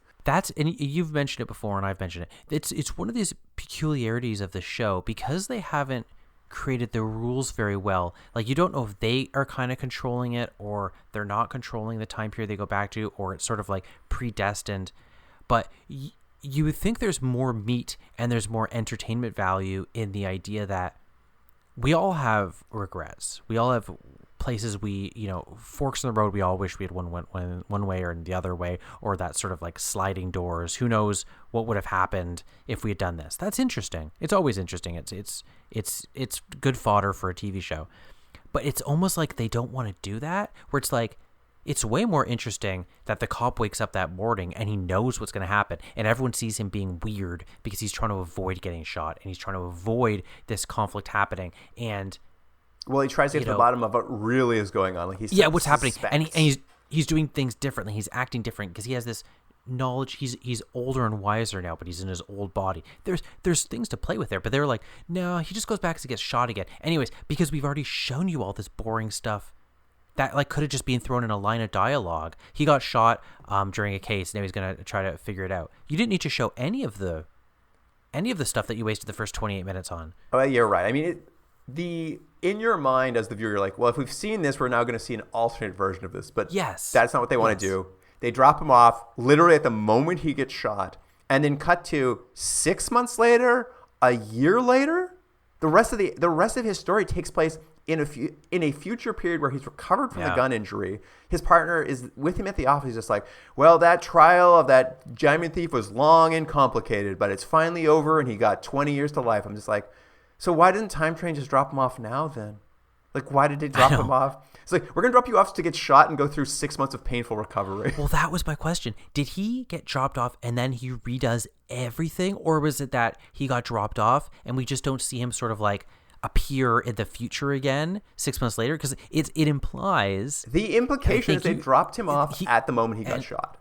And you've mentioned it before, and I've mentioned it. It's one of these peculiarities of the show because they haven't created the rules very well. Like you don't know if they are kind of controlling it or they're not controlling the time period they go back to, or it's sort of like predestined. But you would think there's more meat and there's more entertainment value in the idea that we all have regrets. We all have places forks in the road we all wish we had one way or the other way, or that sort of like sliding doors. Who knows what would have happened if we had done this? That's interesting. It's always interesting. It's good fodder for a TV show. But it's almost like they don't want to do that, where it's like, it's way more interesting that the cop wakes up that morning and he knows what's going to happen, and everyone sees him being weird because he's trying to avoid getting shot and he's trying to avoid this conflict happening. And well, he tries to get to the bottom of what really is going on. Like what's happening, and he's doing things differently. He's acting different because he has this knowledge. He's older and wiser now, but he's in his old body. There's things to play with there, but they're like, no, he just goes back to get shot again. Anyways, because we've already shown you all this boring stuff that could have just been thrown in a line of dialogue. He got shot during a case. Now he's gonna try to figure it out. You didn't need to show any of the stuff that you wasted the first 28 minutes on. Oh, you're right. I mean, in your mind as the viewer, you're like, well, if we've seen this, we're now going to see an alternate version of this. But yes, that's not what they want to do. They drop him off literally at the moment he gets shot, and then cut to 6 months later, a year later. The rest of his story takes place in a future period where he's recovered from the gun injury. His partner is with him at the office. He's just like, well, that trial of that diamond thief was long and complicated, but it's finally over, and he got 20 years to life. I'm just like, so why didn't Time Train just drop him off now then? Like, why did they drop him off? It's like, we're going to drop you off to get shot and go through 6 months of painful recovery. Well, that was my question. Did he get dropped off and then he redoes everything? Or was it that he got dropped off and we just don't see him sort of like appear in the future again 6 months later? Because it implies... The implication is they dropped him off at the moment he got shot.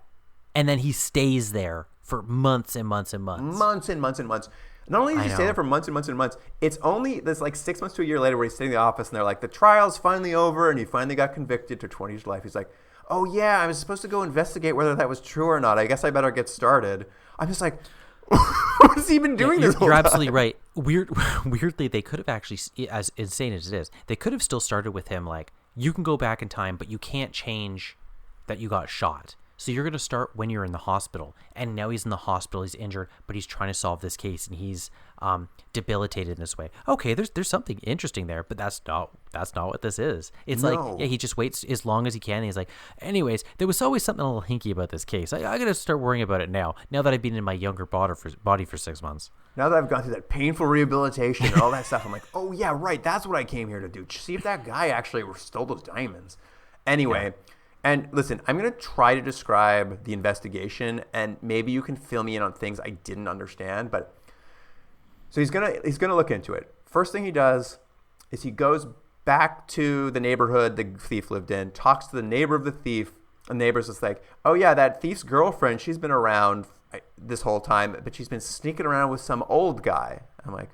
And then he stays there for months and months and months. Months and months and months. Not only does he stay there for months and months and months, it's only this 6 months to a year later where he's sitting in the office and they're like, the trial's finally over and he finally got convicted to 20 years to life. He's like, oh yeah, I was supposed to go investigate whether that was true or not. I guess I better get started. I'm just like, what has he been doing this whole time? You're absolutely right. Weirdly, they could have actually, as insane as it is, they could have still started with him like, you can go back in time, but you can't change that you got shot. So you're going to start when you're in the hospital, and now he's in the hospital, he's injured, but he's trying to solve this case, and he's debilitated in this way. Okay, there's something interesting there, but that's not what this is. It's he just waits as long as he can, and he's like, anyways, there was always something a little hinky about this case. I got to start worrying about it now that I've been in my younger body for 6 months. Now that I've gone through that painful rehabilitation and all that stuff, I'm like, oh yeah, right, that's what I came here to do. See if that guy actually stole those diamonds. Anyway... Yeah. And listen, I'm going to try to describe the investigation, and maybe you can fill me in on things I didn't understand. But so he's gonna look into it. First thing he does is he goes back to the neighborhood the thief lived in, talks to the neighbor of the thief. The neighbor's just like, oh yeah, that thief's girlfriend, she's been around this whole time, but she's been sneaking around with some old guy. I'm like,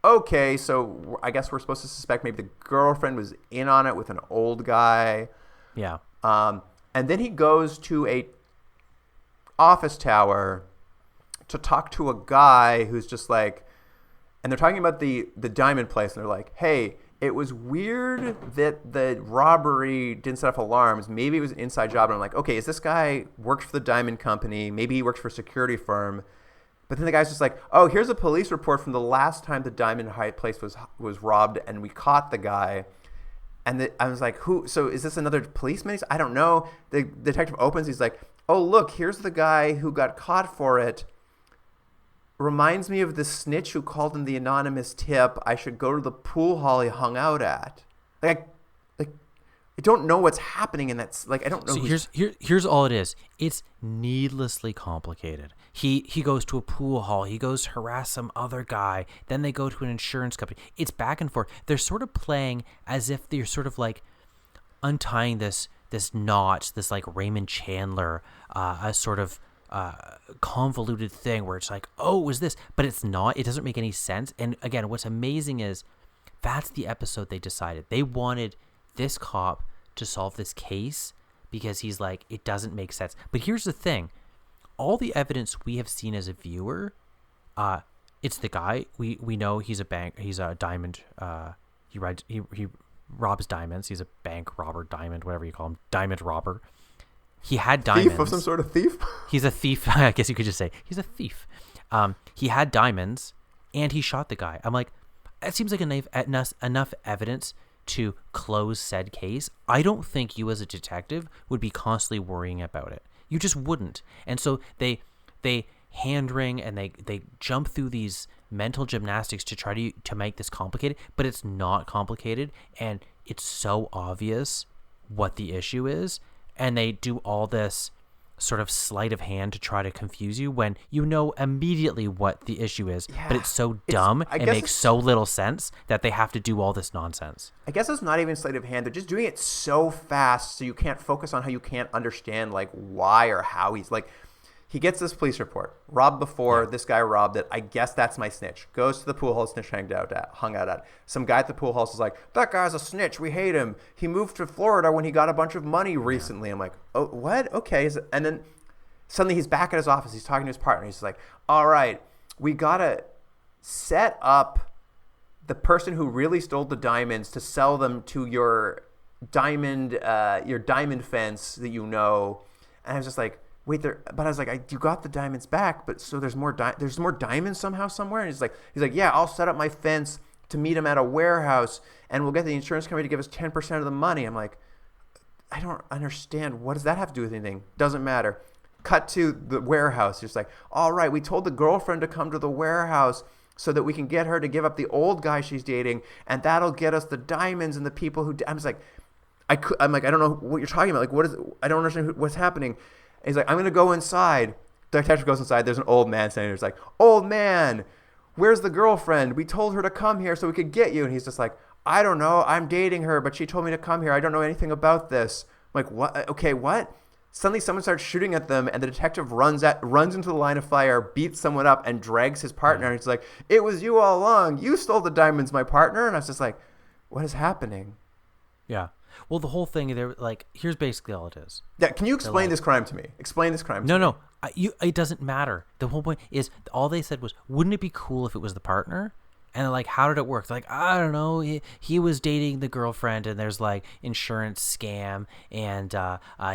okay, so I guess we're supposed to suspect maybe the girlfriend was in on it with an old guy. Yeah. And then he goes to a office tower to talk to a guy who's just like, and they're talking about the diamond place, and they're like, hey, it was weird that the robbery didn't set off alarms. Maybe it was an inside job. And I'm like, okay, is this guy worked for the diamond company? Maybe he works for a security firm. But then the guy's just like, oh, here's a police report from the last time the diamond place was robbed, and we caught the guy. And I was like, who? So is this another policeman? I don't know. The detective opens. He's like, oh, look, here's the guy who got caught for it. Reminds me of the snitch who called in the anonymous tip. I should go to the pool hall he hung out at. I don't know what's happening, and that's like I don't know. So here's all it is. It's needlessly complicated. He goes to a pool hall. He goes to harass some other guy. Then they go to an insurance company. It's back and forth. They're sort of playing as if they're sort of like untying this knot, this like Raymond Chandler, a sort of convoluted thing where it's like, oh, was this? But it's not. It doesn't make any sense. And again, what's amazing is that's the episode they decided. They wanted this cop to solve this case because he's like, it doesn't make sense. But here's the thing. All the evidence we have seen as a viewer, it's the guy. We know he's a diamond. He robs diamonds. He's a bank robber, diamond, whatever you call him, diamond robber. He had diamonds. Thief of some sort of thief? He's a thief. I guess you could just say he's a thief. He had diamonds, and he shot the guy. I'm like, it seems like enough evidence to close said case. I don't think you as a detective would be constantly worrying about it. You just wouldn't. And so they hand wring and they jump through these mental gymnastics to try to make this complicated, but it's not complicated, and it's so obvious what the issue is. And they do all this sort of sleight of hand to try to confuse you when you know immediately what the issue is. Yeah, but it's so dumb and makes so little sense that they have to do all this nonsense. I guess it's not even sleight of hand. They're just doing it so fast so you can't focus on how you can't understand like why or how he's like. He gets this police report. Robbed before, this guy robbed it. I guess that's my snitch. Goes to the pool hall snitch hung out at. Some guy at the pool house is like, that guy's a snitch. We hate him. He moved to Florida when he got a bunch of money recently. I'm like, oh, what? Okay. And then suddenly he's back at his office. He's talking to his partner. He's like, all right, we got to set up the person who really stole the diamonds to sell them to your diamond fence that you know. And I was just like, wait there, but I was like, you got the diamonds back, but so there's more diamonds somehow somewhere. And he's like, yeah, I'll set up my fence to meet him at a warehouse, and we'll get the insurance company to give us 10% of the money. I'm like, I don't understand. What does that have to do with anything? Doesn't matter. Cut to the warehouse. It's like, all right, we told the girlfriend to come to the warehouse so that we can get her to give up the old guy she's dating, and that'll get us the diamonds and the people who. I'm just like, I'm like, I don't know what you're talking about. Like, what is? I don't understand what's happening. He's like, I'm going to go inside. The detective goes inside. There's an old man standing there. He's like, old man, where's the girlfriend? We told her to come here so we could get you. And he's just like, I don't know. I'm dating her, but she told me to come here. I don't know anything about this. I'm like, what? Okay, what? Suddenly someone starts shooting at them, and the detective runs into the line of fire, beats someone up, and drags his partner. And he's like, it was you all along. You stole the diamonds, my partner. And I was just like, what is happening? Yeah. Well, the whole thing, they're like, here's basically all it is. Yeah, can you explain this crime to me? Explain this crime to me. No, it doesn't matter. The whole point is, all they said was, wouldn't it be cool if it was the partner? And they're like, how did it work? They're like, I don't know. He was dating the girlfriend, and there's like insurance scam, and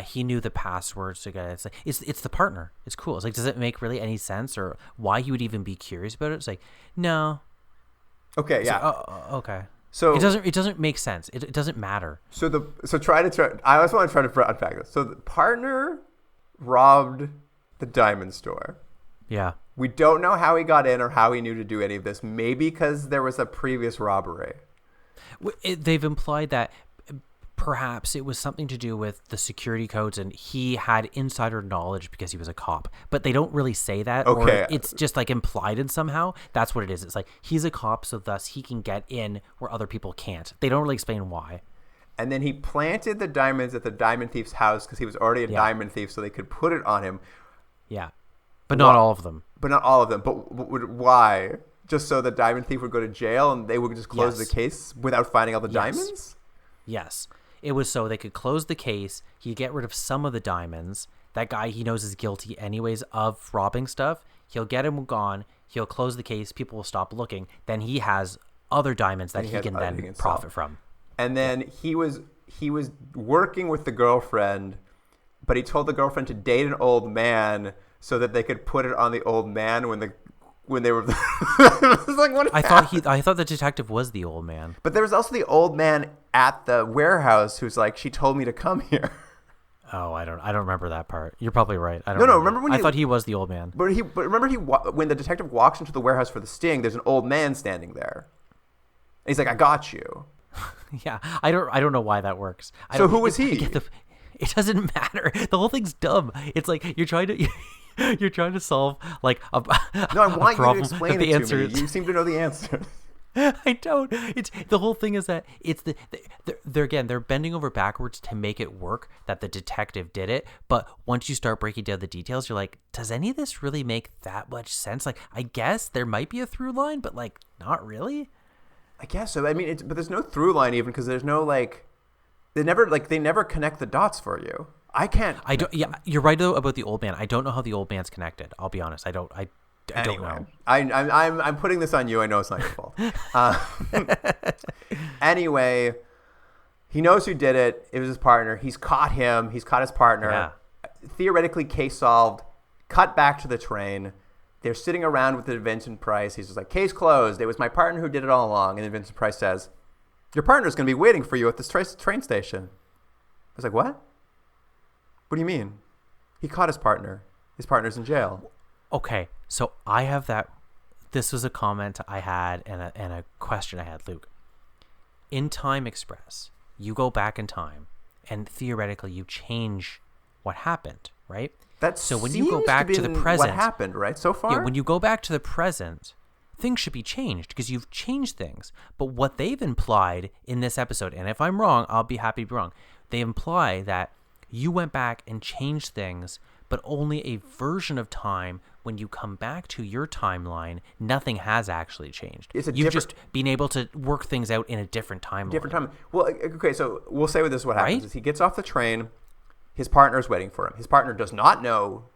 he knew the passwords to get it. It's like, it's the partner. It's cool. It's like, does it make really any sense, or why he would even be curious about it? It's like, no. Okay, it's yeah. Like, okay. So it doesn't make sense. It doesn't matter. I also want to try to unpack this. So the partner robbed the diamond store. Yeah. We don't know how he got in or how he knew to do any of this. Maybe because there was a previous robbery. They've implied that perhaps it was something to do with the security codes, and he had insider knowledge because he was a cop. But they don't really say that. Okay. Or it's just like implied in somehow. That's what it is. It's like he's a cop, so thus he can get in where other people can't. They don't really explain why. And then he planted the diamonds at the diamond thief's house because he was already a diamond thief, so they could put it on him. Yeah. But not all of them. But not all of them. But why? Just so the diamond thief would go to jail and they would just close the case without finding all the diamonds? Yes. It was so they could close the case. He'd get rid of some of the diamonds. That guy he knows is guilty anyways of robbing stuff. He'll get him gone. He'll close the case. People will stop looking. Then he has other diamonds that he can then profit from. And then he was working with the girlfriend, but he told the girlfriend to date an old man so that they could put it on the old man when they were. It was like, what I thought the detective was the old man. But there was also the old man at the warehouse who's like, she told me to come here. Oh, I don't remember that part. You're probably right. Remember when I thought he was the old man. But remember when the detective walks into the warehouse for the sting, there's an old man standing there. And he's like, I got you. Yeah, I don't know why that works. So who was he? It doesn't matter. The whole thing's dumb. It's like you're trying to solve like a no. I want you to explain it to me. You seem to know the answer. I don't. It's the whole thing is that it's they're bending over backwards to make it work that the detective did it. But once you start breaking down the details, you're like, does any of this really make that much sense? Like, I guess there might be a through line, but like, not really. I guess so. I mean, but there's no through line even because there's no like, they never connect the dots for you. I can't. I don't. Yeah, you're right though about the old man. I don't know how the old man's connected. I'll be honest. I don't know. I'm putting this on you. I know it's not your fault. Anyway, he knows who did it. It was his partner. He's caught him. He's caught his partner. Yeah. Theoretically, case solved. Cut back to the train. They're sitting around with Vincent Price. He's just like, case closed. It was my partner who did it all along. And then Vincent Price says, your partner's going to be waiting for you at this train station. I was like, what? What do you mean? He caught his partner. His partner's in jail. Okay, so I have that. This was a comment I had and a question I had, Luke. In Time Express, you go back in time, and theoretically you change what happened, right? So when you go back to the present, what happened, right? So far, yeah. When you go back to the present, things should be changed because you've changed things. But what they've implied in this episode, and if I'm wrong, I'll be happy to be wrong. They imply that you went back and changed things, but only a version of time. When you come back to your timeline, nothing has actually changed. You've just been able to work things out in a different timeline. Different time. Well, okay, so we'll say with this what happens is he gets off the train. His partner is waiting for him. His partner does not know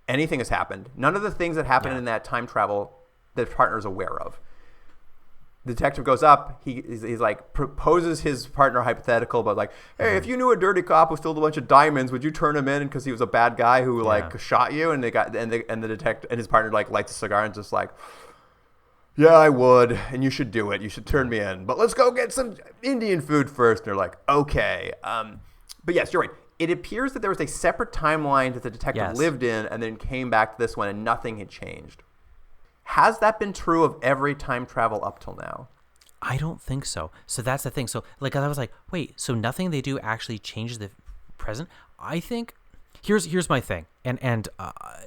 anything has happened. None of the things that happened in that time travel the partner is aware of. The detective goes up. He's like proposes his partner hypothetical, but like, hey, if you knew a dirty cop who stole a bunch of diamonds, would you turn him in because he was a bad guy who like shot you? And the detective and his partner like lights a cigar and just like, yeah, I would, and you should do it. You should turn me in, but let's go get some Indian food first. And they're like, okay, but yes, you're right. It appears that there was a separate timeline that the detective lived in, and then came back to this one, and nothing had changed. Has that been true of every time travel up till now? I don't think so. So that's the thing. So like I was like, wait, so nothing they do actually changes the present? I think here's my thing. And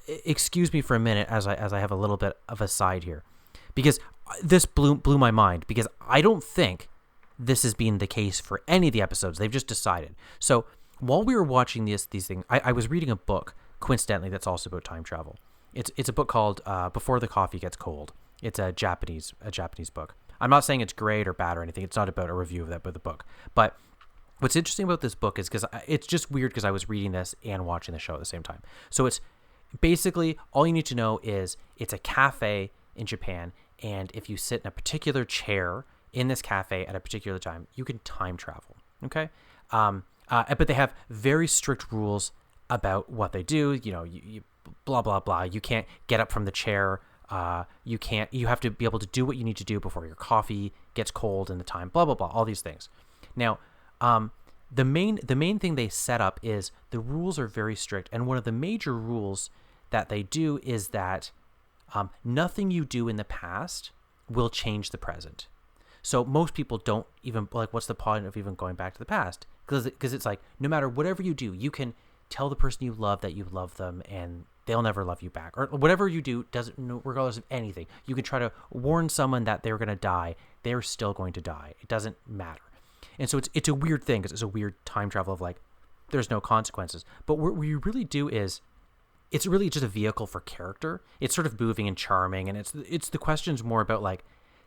excuse me for a minute as I have a little bit of a side here. Because this blew my mind because I don't think this has been the case for any of the episodes. They've just decided. So while we were watching these things, I was reading a book, coincidentally, that's also about time travel. It's a book called Before the Coffee Gets Cold. It's a Japanese book. I'm not saying it's great or bad or anything. It's not about a review of that, but the book. But what's interesting about this book is because it's just weird because I was reading this and watching the show at the same time. So it's basically all you need to know is it's a cafe in Japan, and if you sit in a particular chair in this cafe at a particular time, you can time travel. Okay, but they have very strict rules about what they do. You know, you blah blah blah. You can't get up from the chair. You have to be able to do what you need to do before your coffee gets cold in the time. Blah blah blah. All these things. Now, the main thing they set up is the rules are very strict, and one of the major rules that they do is that nothing you do in the past will change the present. So most people don't even like. What's the point of even going back to the past? Because it's like no matter whatever you do, you can tell the person you love that you love them, and they'll never love you back. Or whatever you do doesn't, regardless of anything. You can try to warn someone that they're going to die. They're still going to die. It doesn't matter. And so it's a weird thing because it's a weird time travel of like there's no consequences. But what we really do is it's really just a vehicle for character. It's sort of moving and charming, and it's the questions more about like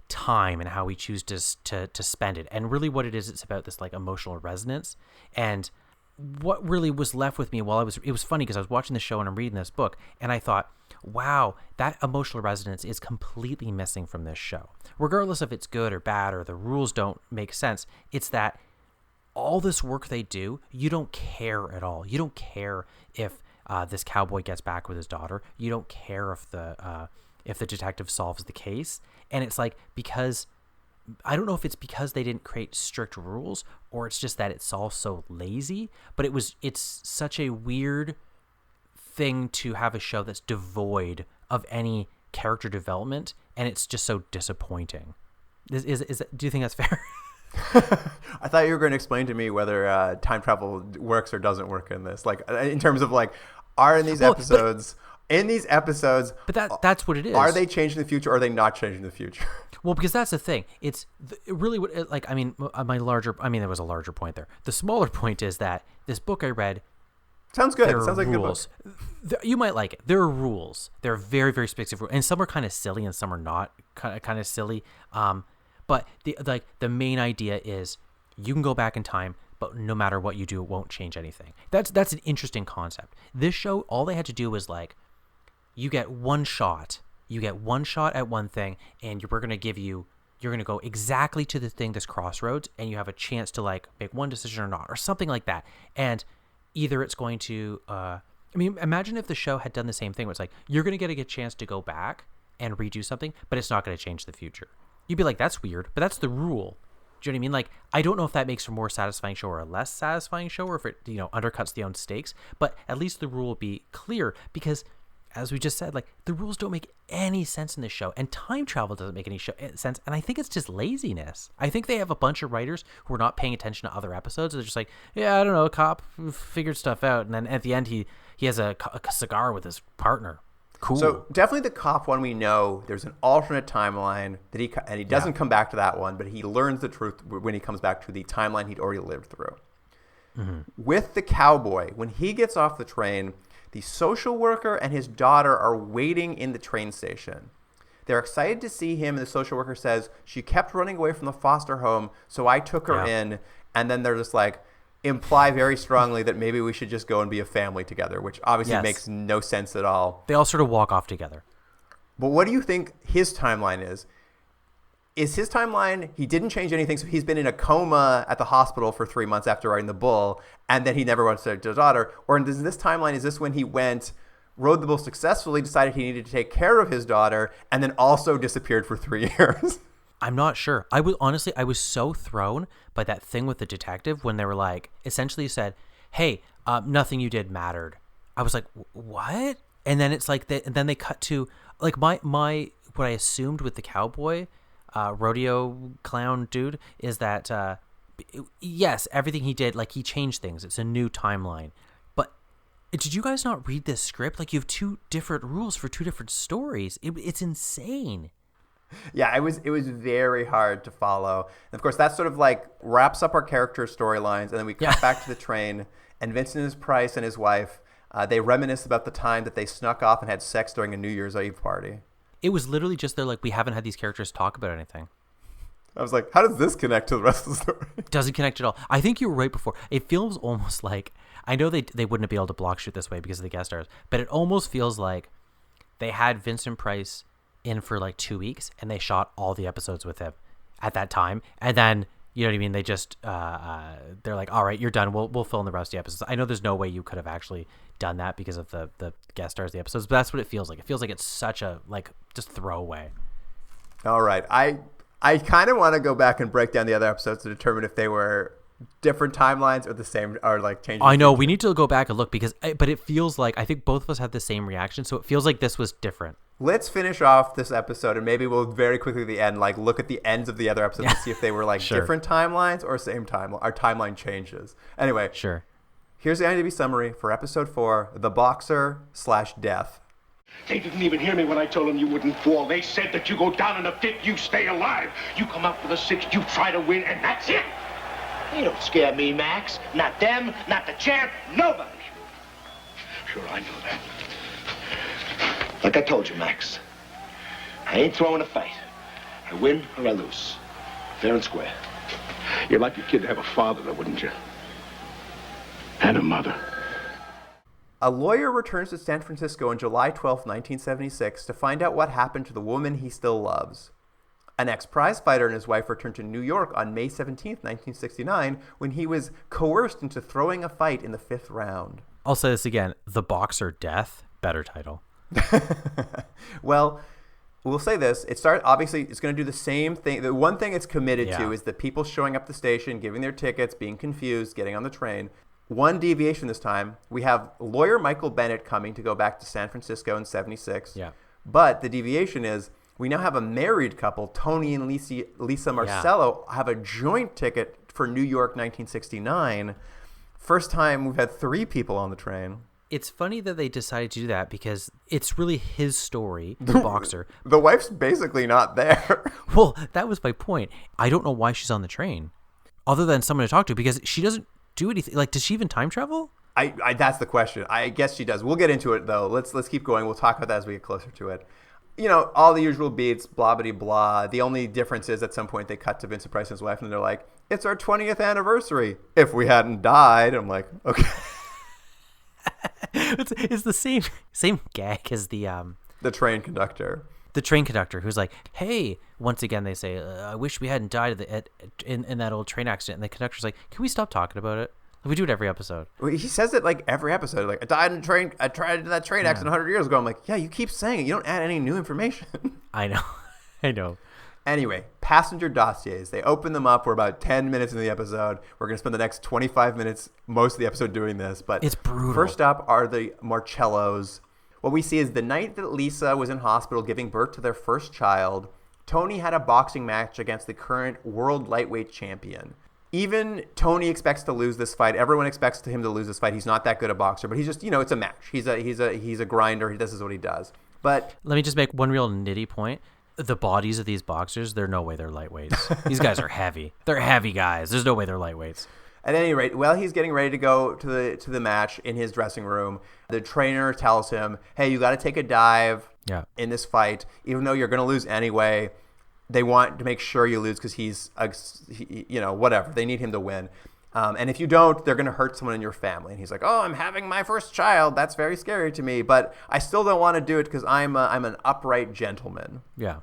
time and how we choose to spend it. And really what it is, it's about this like emotional resonance. And what really was left with me it was funny because I was watching the show and I'm reading this book, and I thought, wow, that emotional resonance is completely missing from this show. Regardless if it's good or bad or the rules don't make sense, it's that all this work they do, you don't care at all. You don't care if this cowboy gets back with his daughter. You don't care if the detective solves the case. And it's like, because I don't know if it's because they didn't create strict rules or it's just that it's all so lazy, but it's such a weird thing to have a show that's devoid of any character development, and it's just so disappointing. Do you think that's fair? I thought you were going to explain to me whether time travel works or doesn't work in this. Like, in terms of like, in these episodes, but that's what it is. Are they changing the future or are they not changing the future? Well, because that's the thing. It's really what, like, I mean, there was a larger point there. The smaller point is that this book I read, sounds good. It sounds like rules. A good book. You might like it. There are rules. There are very, very specific rules, and some are kind of silly and some are not kind of silly. But the main idea is you can go back in time, but no matter what you do, it won't change anything. That's an interesting concept. This show, all they had to do was like, you get one shot. You get one shot at one thing, and you're going to go exactly to the thing, this crossroads, and you have a chance to like make one decision or not, or something like that. And either it's going to, imagine if the show had done the same thing where it's like, you're going to get a chance to go back and redo something, but it's not going to change the future. You'd be like, that's weird, but that's the rule. Do you know what I mean? Like, I don't know if that makes for a more satisfying show or a less satisfying show, or if it, undercuts the own stakes, but at least the rule will be clear, because as we just said, like, the rules don't make any sense in this show, and time travel doesn't make any sense, and I think it's just laziness. I think they have a bunch of writers who are not paying attention to other episodes. They're just like, yeah, I don't know, a cop figured stuff out, and then at the end he has a cigar with his partner. Cool. So definitely the cop one, we know there's an alternate timeline that he doesn't come back to that one, but he learns the truth when he comes back to the timeline he'd already lived through. Mm-hmm. With the cowboy, when he gets off the train, the social worker and his daughter are waiting in the train station. They're excited to see him, and the social worker says, she kept running away from the foster home, so I took her in, and then they're just like, imply very strongly that maybe we should just go and be a family together, which obviously makes no sense at all. They all sort of walk off together. But what do you think his timeline is? Is his timeline, he didn't change anything, so he's been in a coma at the hospital for 3 months after riding the bull, and then he never went to his daughter? Or is this timeline, is this when he rode the bull successfully, decided he needed to take care of his daughter, and then also disappeared for 3 years? I'm not sure. I was so thrown by that thing with the detective when they were like, essentially said, hey, nothing you did mattered. I was like, what? And then it's like, and then they cut to like my what I assumed with the cowboy, rodeo clown dude is that, yes, everything he did, like he changed things. It's a new timeline. But did you guys not read this script? Like you have 2 different rules for 2 different stories. It's insane. Yeah, it was very hard to follow. And of course, that sort of like wraps up our character storylines, and then we cut back to the train, and Vincent Price and his wife, they reminisce about the time that they snuck off and had sex during a New Year's Eve party. It was literally just, they're like, we haven't had these characters talk about anything. I was like, how does this connect to the rest of the story? Doesn't connect at all. I think you were right before. It feels almost like, I know they wouldn't be able to block shoot this way because of the guest stars, but it almost feels like they had Vincent Price in for like 2 weeks and they shot all the episodes with him at that time, and then you know what I mean, they just they're like, all right, you're done, we'll fill in the rest of the episodes. I know there's no way you could have actually done that because of the guest stars of the episodes, but that's what it feels like. It feels like it's such a like just throwaway. All right, I kind of want to go back and break down the other episodes to determine if they were different timelines or the same, or like changing. I know we need to go back and look but it feels like, I think both of us had the same reaction, so it feels like this was different. Let's finish off this episode, and maybe we'll very quickly at the end, like look at the ends of the other episodes to see if they were like Sure. different timelines or same timeline. Our timeline changes. Anyway, Sure. Here's the IMDb summary for episode 4, The Boxer/Death. They didn't even hear me when I told them you wouldn't fall. They said that you go down in a fit, you stay alive. You come out for the 6th, you try to win, and that's it. You don't scare me, Max. Not them, not the champ, nobody. Sure, I know that. Like I told you, Max, I ain't throwing a fight. I win or I lose. Fair and square. You'd like your kid to have a father, though, wouldn't you? and a mother. A lawyer returns to San Francisco on July 12, 1976 to find out what happened to the woman he still loves. An ex-prize fighter and his wife returned to New York on May 17, 1969, when he was coerced into throwing a fight in the 5th round. I'll say this again. The Boxer Death. Better title. Well, we'll say this. Obviously, it's going to do the same thing. The one thing it's committed to is the people showing up at the station, giving their tickets, being confused, getting on the train. One deviation this time, we have lawyer Michael Bennett coming to go back to San Francisco in 76. Yeah. But the deviation is we now have a married couple, Tony and Lisa Marcello, have a joint ticket for New York 1969. First time we've had 3 people on the train. It's funny that they decided to do that because it's really his story, the boxer. The wife's basically not there. Well, that was my point. I don't know why she's on the train other than someone to talk to because she doesn't do anything. Like, does she even time travel? I that's the question. I guess she does. We'll get into it, though. Let's keep going. We'll talk about that as we get closer to it. You know, all the usual beats, blah, blah, blah. The only difference is at some point they cut to Vincent Price and his wife, and they're like, it's our 20th anniversary. If we hadn't died. I'm like, okay. It's the same gag as the train conductor. The train conductor who's like, hey, once again they say, I wish we hadn't died in that old train accident. And the conductor's like, can we stop talking about it? We do it every episode. Well, he says it like every episode. Like, I died in a train. I tried that train accident 100 years ago. I'm like, yeah, you keep saying it. You don't add any new information. I know. I know. Anyway, passenger dossiers. They open them up. We're about 10 minutes into the episode. We're going to spend the next 25 minutes, most of the episode, doing this. But it's brutal. First up are the Marcellos. What we see is the night that Lisa was in hospital giving birth to their first child, Tony had a boxing match against the current world lightweight champion. Even Tony expects to lose this fight. Everyone expects him to lose this fight. He's not that good a boxer, but he's just, it's a match. He's a grinder. This is what he does. But let me just make one real nitty point. The bodies of these boxers, there's no way they're lightweights. These guys are heavy. They're heavy guys. There's no way they're lightweights. At any rate, while he's getting ready to go to the match in his dressing room, the trainer tells him, hey, you got to take a dive in this fight, even though you're going to lose anyway. They want to make sure you lose because he's, whatever. They need him to win. And if you don't, they're going to hurt someone in your family. And he's like, oh, I'm having my first child. That's very scary to me. But I still don't want to do it because I'm an upright gentleman. Yeah.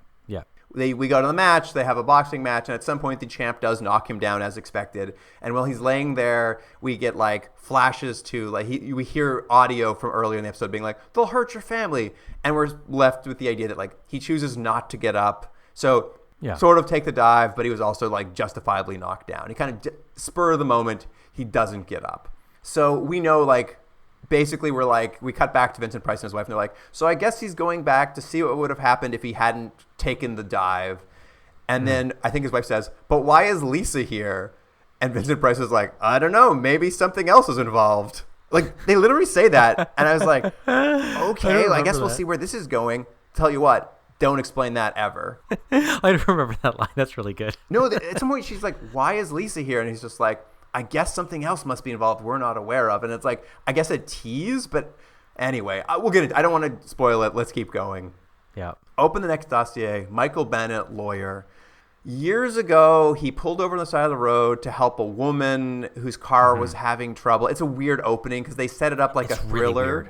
We go to the match. They have a boxing match. And at some point, the champ does knock him down as expected. And while he's laying there, we get like flashes to we hear audio from earlier in the episode being like, they'll hurt your family. And we're left with the idea that like he chooses not to get up. So sort of take the dive, but he was also like justifiably knocked down. He kind of spur of the moment, he doesn't get up. So we know like basically we cut back to Vincent Price and his wife, and they're like, so I guess he's going back to see what would have happened if he hadn't taken the dive. And then I think his wife says, but why is Lisa here? And Vincent Price is like, I don't know, maybe something else is involved. Like they literally say that, and I was like, okay, I guess we'll see where this is going. Tell you what. Don't explain that ever. I don't remember that line. That's really good. No, at some point she's like, why is Lisa here? And he's just like, I guess something else must be involved we're not aware of. And it's like, I guess a tease, but anyway, we'll get it. I don't want to spoil it. Let's keep going. Yeah. Open the next dossier. Michael Bennett, lawyer. Years ago, he pulled over on the side of the road to help a woman whose car was having trouble. It's a weird opening because they set it up like a thriller. Really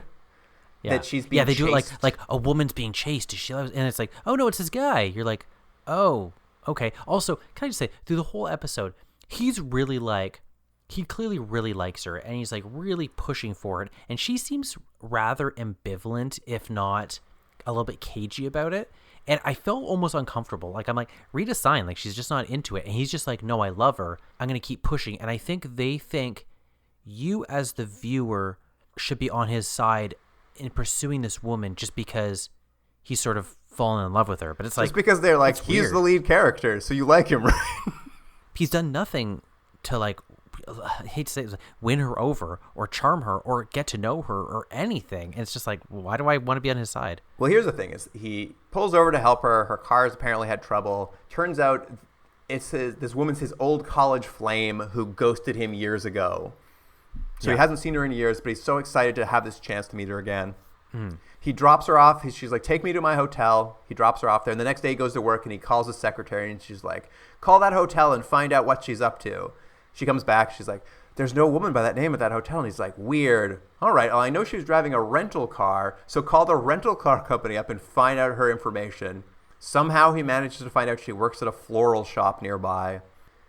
that she's being they chased. do it like a woman's being chased. And it's like, oh no, it's this guy. You're like, oh, okay. Also, can I just say, through the whole episode, he clearly really likes her, and he's like really pushing for it. And she seems rather ambivalent, if not a little bit cagey about it. And I felt almost uncomfortable. Like I'm like, read a sign. Like she's just not into it. And he's just like, no, I love her. I'm gonna keep pushing. And I think they think you as the viewer should be on his side in pursuing this woman just because he's sort of fallen in love with her. But it's like, just because they're like, he's the lead character, so you like him, right? He's done nothing to like, I hate to say it, win her over or charm her or get to know her or anything. And it's just like, why do I want to be on his side? Well, here's the thing is he pulls over to help her. Her car's apparently had trouble. Turns out this woman's his old college flame who ghosted him years ago. So he hasn't seen her in years, but he's so excited to have this chance to meet her again. He drops her off. She's like, take me to my hotel. He drops her off there. And the next day he goes to work and he calls his secretary and she's like, call that hotel and find out what she's up to. She comes back. She's like, there's no woman by that name at that hotel. And he's like, weird. All right, well, I know she was driving a rental car, so call the rental car company up and find out her information. Somehow he manages to find out she works at a floral shop nearby.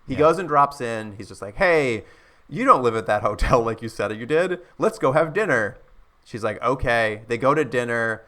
He goes and drops in. He's just like, hey, you don't live at that hotel like you said you did. Let's go have dinner. She's like, okay. They go to dinner.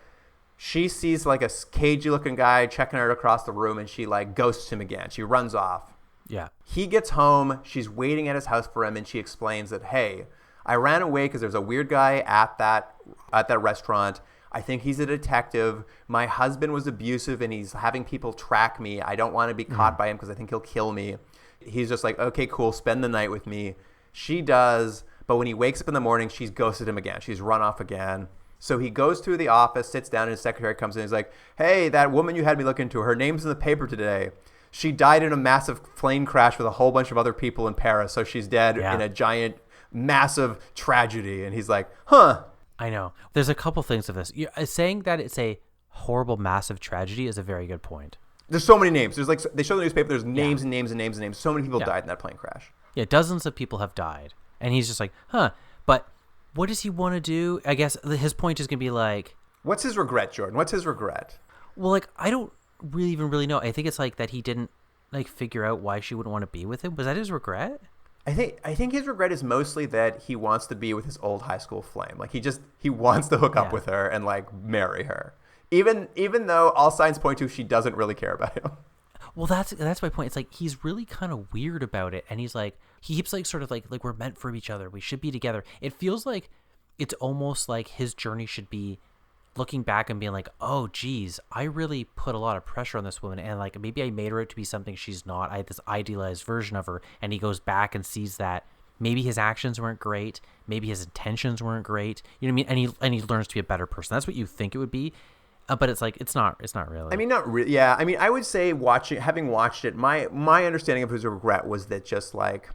She sees like a cagey looking guy checking her across the room, and she like ghosts him again. She runs off. Yeah. He gets home. She's waiting at his house for him, and she explains that, hey, I ran away because there's a weird guy at that restaurant. I think he's a detective. My husband was abusive, and he's having people track me. I don't want to be caught by him because I think he'll kill me. He's just like, okay, cool, spend the night with me. She does, but when he wakes up in the morning, she's ghosted him again. She's run off again. So he goes to the office, sits down, and his secretary comes in. He's like, hey, that woman you had me look into, her name's in the paper today. She died in a massive plane crash with a whole bunch of other people in Paris. So she's dead in a giant, massive tragedy. And he's like, huh. I know. There's a couple things of this. Saying that it's a horrible, massive tragedy is a very good point. There's so many names. There's like, they show the newspaper. There's names and names and names and names. So many people died in that plane crash. Yeah, dozens of people have died. And he's just like, huh. But what does he want to do? I guess his point is going to be like... What's his regret, Jordan? What's his regret? Well, like, I don't really know. I think it's like that he didn't like figure out why she wouldn't want to be with him. Was that his regret? I think his regret is mostly that he wants to be with his old high school flame. Like he wants to hook up with her and like marry her. Even though all signs point to she doesn't really care about him. Well, that's my point. It's like he's really kind of weird about it, and he's like he keeps like sort of like we're meant for each other. We should be together. It feels like it's almost like his journey should be looking back and being like, oh, geez, I really put a lot of pressure on this woman, and like maybe I made her out to be something she's not. I had this idealized version of her, and he goes back and sees that maybe his actions weren't great, maybe his intentions weren't great. You know what I mean? And he learns to be a better person. That's what you think it would be. But it's like it's not really. I mean, not really. Yeah, I mean, I would say having watched it, my understanding of his regret was that just like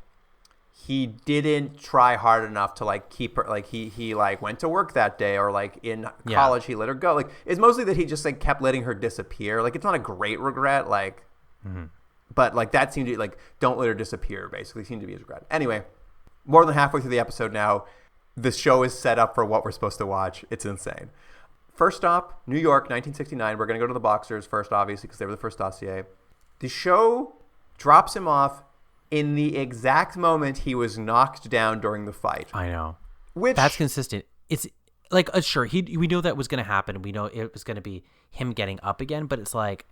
he didn't try hard enough to like keep her. Like he like went to work that day, or like in college he let her go. Like it's mostly that he just like kept letting her disappear. Like it's not a great regret. Like, but like that seemed to like don't let her disappear. Basically, seemed to be his regret. Anyway, more than halfway through the episode now, the show is set up for what we're supposed to watch. It's insane. First stop, New York, 1969. We're going to go to the Boxers first, obviously, because they were the first dossier. The show drops him off in the exact moment he was knocked down during the fight. I know. Which that's consistent. It's like sure, we know that was going to happen. We know it was going to be him getting up again, but it's like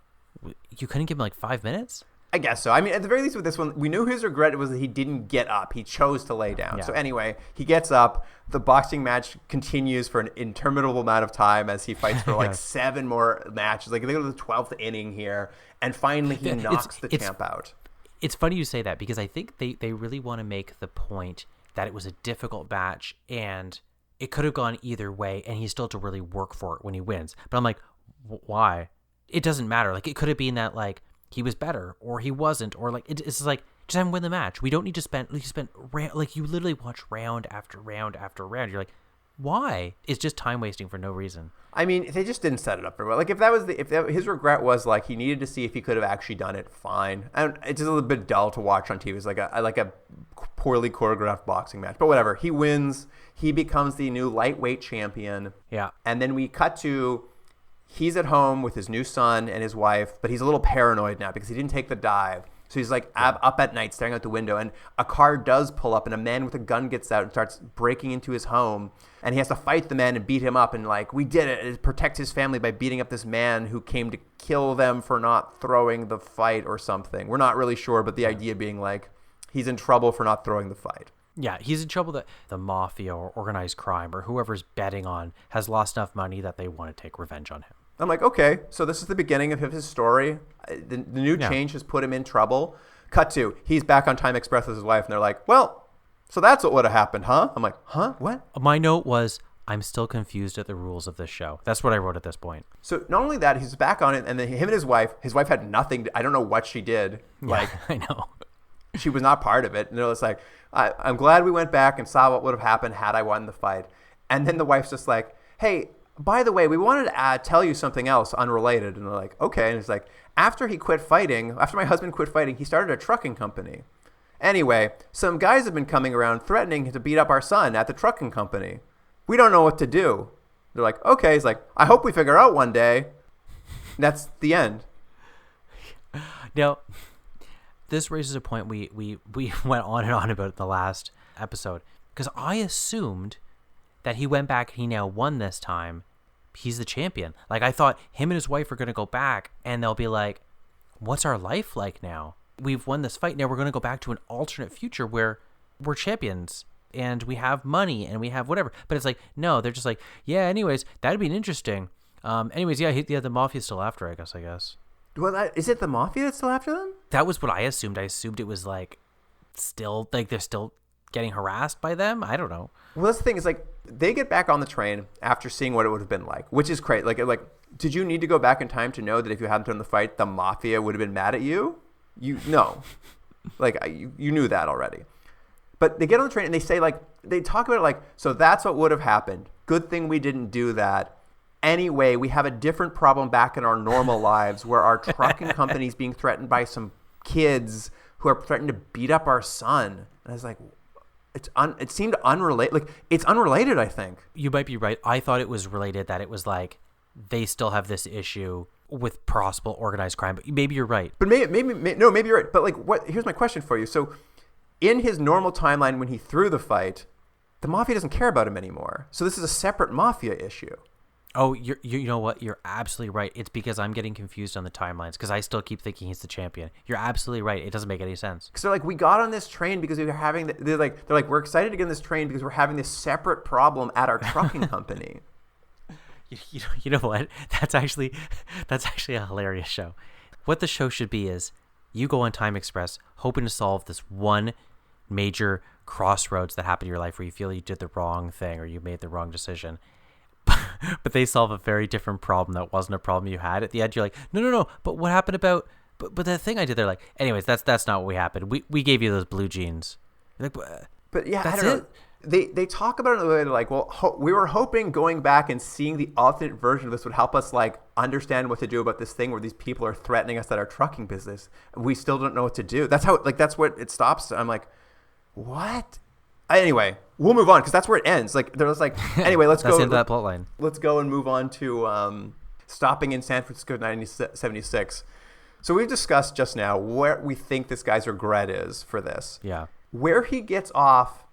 you couldn't give him like 5 minutes? I guess so. I mean, at the very least with this one, we knew his regret was that he didn't get up. He chose to lay down. Yeah. So anyway, he gets up. The boxing match continues for an interminable amount of time as he fights for like 7 more matches. Like they go to the 12th inning here, and finally he knocks the champ out. It's funny you say that because I think they really want to make the point that it was a difficult match and it could have gone either way, and he still had to really work for it when he wins. But I'm like, why? It doesn't matter. Like it could have been that like he was better or he wasn't, or like it's like just have him win the match. We don't need to spend like you literally watch round after round after round. You're like, why? It's just time wasting for no reason. I mean, they just didn't set it up very well. Like his regret was like he needed to see if he could have actually done it, fine. And it's just a little bit dull to watch on TV. It's like a poorly choreographed boxing match. But whatever. He wins. He becomes the new lightweight champion. Yeah. And then we cut to he's at home with his new son and his wife, but he's a little paranoid now because he didn't take the dive. So he's like up at night staring out the window, and a car does pull up and a man with a gun gets out and starts breaking into his home, and he has to fight the man and beat him up, and like, we did it. It protects his family by beating up this man who came to kill them for not throwing the fight or something. We're not really sure, but the idea being like he's in trouble for not throwing the fight. Yeah, he's in trouble that the mafia or organized crime or whoever's betting on has lost enough money that they want to take revenge on him. I'm like, okay, so this is the beginning of his story. The new change has put him in trouble. Cut to, he's back on Time Express with his wife, and they're like, well, so that's what would have happened, huh? I'm like, huh? What? My note was, I'm still confused at the rules of this show. That's what I wrote at this point. So not only that, he's back on it, and then him and his wife had nothing. I don't know what she did. Like, I know. She was not part of it. And they're just like, I'm glad we went back and saw what would have happened had I won the fight. And then the wife's just like, hey, by the way, we wanted to tell you something else unrelated. And they're like, okay. And it's like, after my husband quit fighting, he started a trucking company. Anyway, some guys have been coming around threatening to beat up our son at the trucking company. We don't know what to do. They're like, okay. He's like, I hope we figure out one day. And that's the end. Now, this raises a point we went on and on about in the last episode. Because I assumed that he went back and he now won this time. He's the champion. Like, I thought him and his wife are going to go back and they'll be like, what's our life like now? We've won this fight. Now we're going to go back to an alternate future where we're champions and we have money and we have whatever. But it's like, no, they're just like, yeah, anyways, that'd be interesting. Anyways, yeah, the mafia's still after, I guess. Well, is it the mafia that's still after them? That was what I assumed. I assumed it was like still, like they're still getting harassed by them. I don't know. Well, that's the thing is like they get back on the train after seeing what it would have been like, which is crazy. Like, did you need to go back in time to know that if you hadn't done the fight, the mafia would have been mad at you? No, like you knew that already. But they get on the train and they say they talk about it like, so that's what would have happened. Good thing we didn't do that. Anyway, we have a different problem back in our normal lives where our trucking company is being threatened by some kids who are threatening to beat up our son. And I was like, it seemed unrelated. Like, it's unrelated, I think. You might be right. I thought it was related, that it was like they still have this issue with possible organized crime. But maybe you're right. But maybe you're right. But like, here's my question for you. So in his normal timeline when he threw the fight, the mafia doesn't care about him anymore. So this is a separate mafia issue. Oh, you know what? You're absolutely right. It's because I'm getting confused on the timelines because I still keep thinking he's the champion. You're absolutely right. It doesn't make any sense. Because they're like, we got on this train because we were having they're like we're excited to get on this train because we're having this separate problem at our trucking company. You know what? That's actually a hilarious show. What the show should be is you go on Time Express hoping to solve this one major crossroads that happened in your life where you feel you did the wrong thing or you made the wrong decision. But they solve a very different problem that wasn't a problem you had. At the end, you're like, no. But what happened about? But the thing I did, they're like, anyways, that's not what we happened. We gave you those blue jeans. You're like, but yeah, that's I don't know. They talk about it in the way they're like, well, we were hoping going back and seeing the alternate version of this would help us like understand what to do about this thing where these people are threatening us at our trucking business. We still don't know what to do. That's what it stops. I'm like, what? Anyway, we'll move on because that's where it ends. Like they're just like, anyway, let's that's go. The end of that plot line. Let's go and move on to stopping in San Francisco, 1976. So we've discussed just now where we think this guy's regret is for this. Yeah. Where he gets off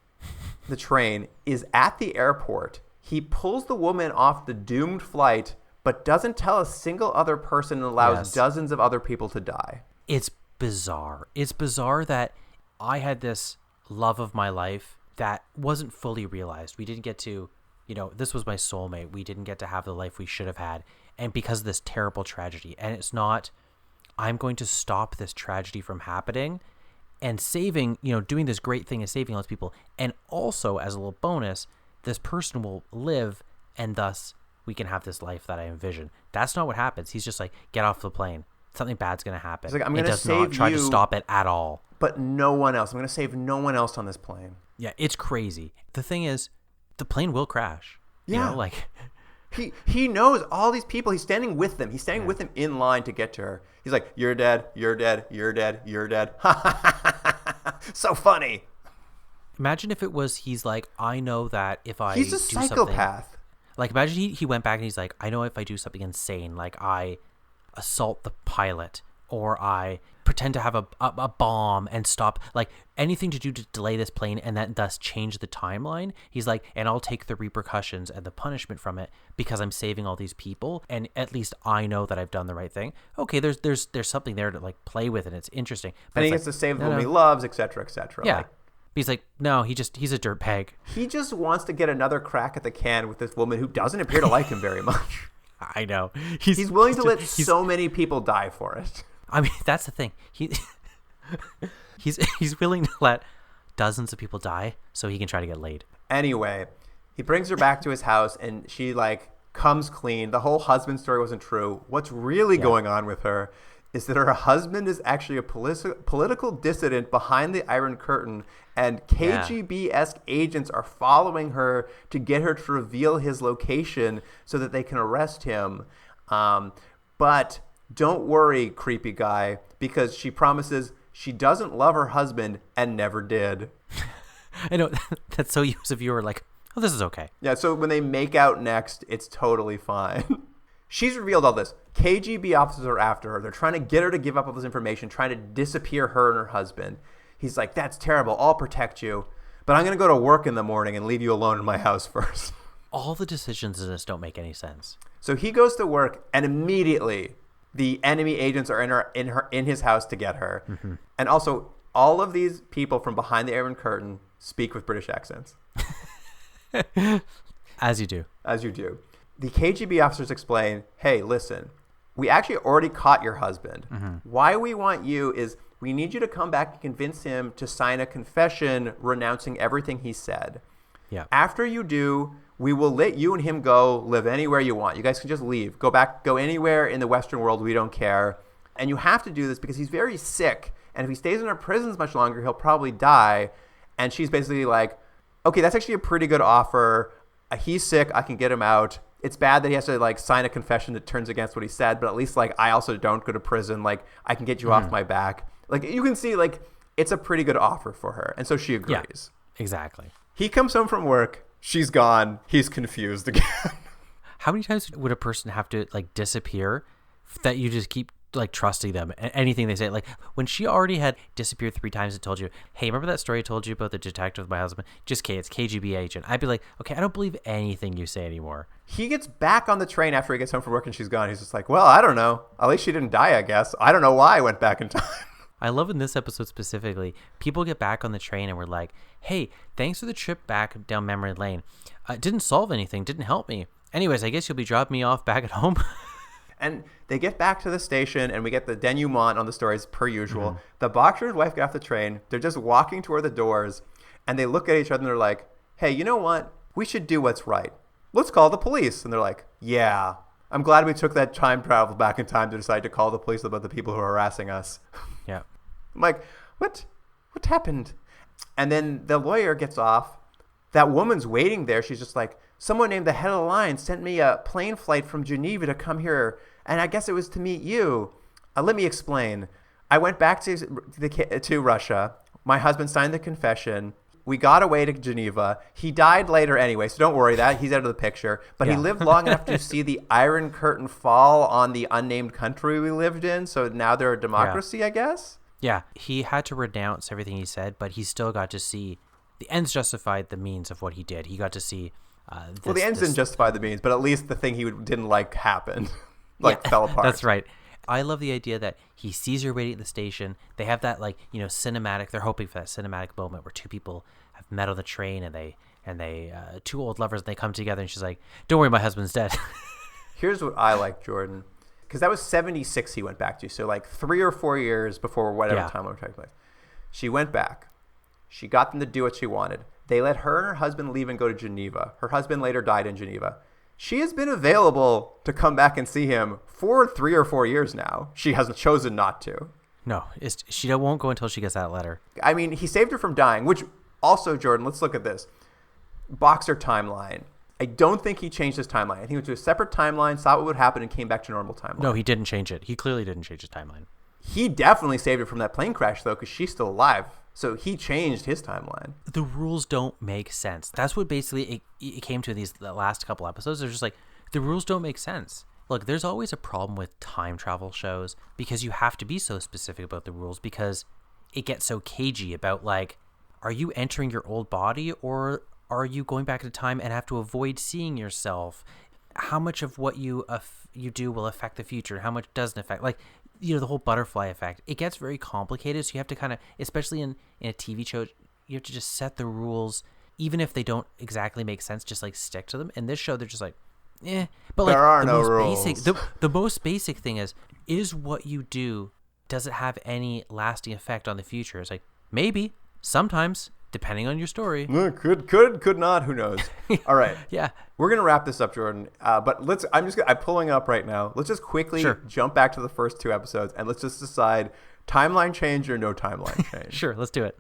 the train is at the airport. He pulls the woman off the doomed flight, but doesn't tell a single other person and allows dozens of other people to die. It's bizarre. It's bizarre that I had this love of my life that wasn't fully realized. We didn't get to, this was my soulmate. We didn't get to have the life we should have had. And because of this terrible tragedy. And it's not, I'm going to stop this tragedy from happening and saving, doing this great thing is saving all these people. And also, as a little bonus, this person will live and thus we can have this life that I envision. That's not what happens. He's just like, get off the plane. Something bad's going to happen. He's like, I'm going to save you. It does not try to stop it at all. But no one else. I'm going to save no one else on this plane. Yeah, it's crazy. The thing is, the plane will crash. Yeah. Like he knows all these people. He's standing with them. He's standing with them in line to get to her. He's like, you're dead, you're dead, you're dead, you're dead. So funny. Imagine if it was, he's like, I know that if I He's a psychopath. Like, imagine he went back and he's like, I know if I do something insane, like I assault the pilot or I pretend to have a bomb and stop, like anything to do to delay this plane and that thus change the timeline. He's like, and I'll take the repercussions and the punishment from it because I'm saving all these people and at least I know that I've done the right thing. Okay, there's something there to like play with and it's interesting. But and he gets to save the woman he loves, etc., etc. Yeah. He's like, no, he's a dirtbag. He just wants to get another crack at the can with this woman who doesn't appear to like him very much. I know. He's willing to let so many people die for it. I mean, that's the thing. He's willing to let dozens of people die so he can try to get laid. Anyway, he brings her back to his house and she like comes clean. The whole husband story wasn't true. What's really going on with her is that her husband is actually a political dissident behind the Iron Curtain, and KGB-esque agents are following her to get her to reveal his location so that they can arrest him. But don't worry, creepy guy, because she promises She doesn't love her husband and never did. I know that's so you as a viewer like, oh, this is okay. Yeah, so when they make out next, it's totally fine. She's revealed all this. KGB officers are after her. They're trying to get her to give up all this information, trying to disappear her and her husband. He's like, that's terrible. I'll protect you. But I'm going to go to work in the morning and leave you alone in my house first. All the decisions in this don't make any sense. So he goes to work, and immediately the enemy agents are in his house to get her. Mm-hmm. And also, all of these people from behind the Iron Curtain speak with British accents. As you do. As you do. The KGB officers explain, hey, listen, we actually already caught your husband. Mm-hmm. Why we want you is we need you to come back and convince him to sign a confession renouncing everything he said. Yeah. After you do, we will let you and him go live anywhere you want. You guys can just leave. Go anywhere in the Western world. We don't care. And you have to do this because he's very sick. And if he stays in our prisons much longer, he'll probably die. And she's basically like, okay, that's actually a pretty good offer. He's sick. I can get him out. It's bad that he has to like sign a confession that turns against what he said. But at least like I also don't go to prison. Like I can get you off my back. Like you can see like it's a pretty good offer for her. And so she agrees. Yeah, exactly. He comes home from work. She's gone. He's confused again. How many times would a person have to like disappear that you just keep like trusting them and anything they say? Like when she already had disappeared 3 times and told you, hey, remember that story I told you about the detective with my husband? Just it's KGB agent. I'd be like, okay, I don't believe anything you say anymore. He gets back on the train after he gets home from work and she's gone. He's just like, well, I don't know. At least she didn't die, I guess. I don't know why I went back in time. I love in this episode specifically, people get back on the train and we're like, hey, thanks for the trip back down memory lane. Didn't solve anything, didn't help me. Anyways, I guess you'll be dropping me off back at home. And they get back to the station and we get the denouement on the stories per usual. Mm-hmm. The boxer's wife got off the train. They're just walking toward the doors and they look at each other and they're like, hey, you know what? We should do what's right. Let's call the police. And they're like, yeah, I'm glad we took that time travel back in time to decide to call the police about the people who are harassing us. Yeah. I'm like, what happened? And then the lawyer gets off. That woman's waiting there. She's just like, someone named the head of the line sent me a plane flight from Geneva to come here. And I guess it was to meet you. Let me explain. I went back to Russia. My husband signed the confession. We got away to Geneva. He died later anyway, so don't worry that. He's out of the picture. But he lived long enough to see the Iron Curtain fall on the unnamed country we lived in. So now they're a democracy, I guess? Yeah, he had to renounce everything he said, but he still got to see the ends justified the means of what he did. He got to see well, the ends didn't justify the means, but at least the thing he didn't like happened. Fell apart. That's right. I love the idea that he sees her waiting at the station. They have that cinematic. They're hoping for that cinematic moment where 2 people have met on the train and they 2 old lovers, and they come together and she's like, don't worry, my husband's dead. Here's what I like, Jordan. Because that was 76 he went back to. So like 3 or 4 years before whatever time I'm trying to play. She went back. She got them to do what she wanted. They let her and her husband leave and go to Geneva. Her husband later died in Geneva. She has been available to come back and see him for 3 or 4 years now. She has chosen not to. No, she won't go until she gets that letter. I mean, he saved her from dying, which also, Jordan, let's look at this. Boxer timeline. I don't think he changed his timeline. I think he went to a separate timeline, saw what would happen, and came back to normal timeline. No, he didn't change it. He clearly didn't change his timeline. He definitely saved her from that plane crash, though, because she's still alive. So he changed his timeline. The rules don't make sense. That's what basically it came to the last couple episodes. They're just like, the rules don't make sense. Look, there's always a problem with time travel shows because you have to be so specific about the rules because it gets so cagey about like, are you entering your old body or are you going back in time and have to avoid seeing yourself? How much of what you do will affect the future? How much doesn't affect? Like, the whole butterfly effect. It gets very complicated, so you have to kind of, especially in a TV show, you have to just set the rules, even if they don't exactly make sense, just like stick to them. In this show, they're just like, But like, there are no rules. The most basic thing is what you do, does it have any lasting effect on the future? It's like, maybe, sometimes, depending on your story. Could not, who knows? All right. Yeah. We're going to wrap this up, Jordan. But I'm pulling up right now. Let's just quickly jump back to the first 2 episodes and let's just decide timeline change or no timeline change. Sure, let's do it.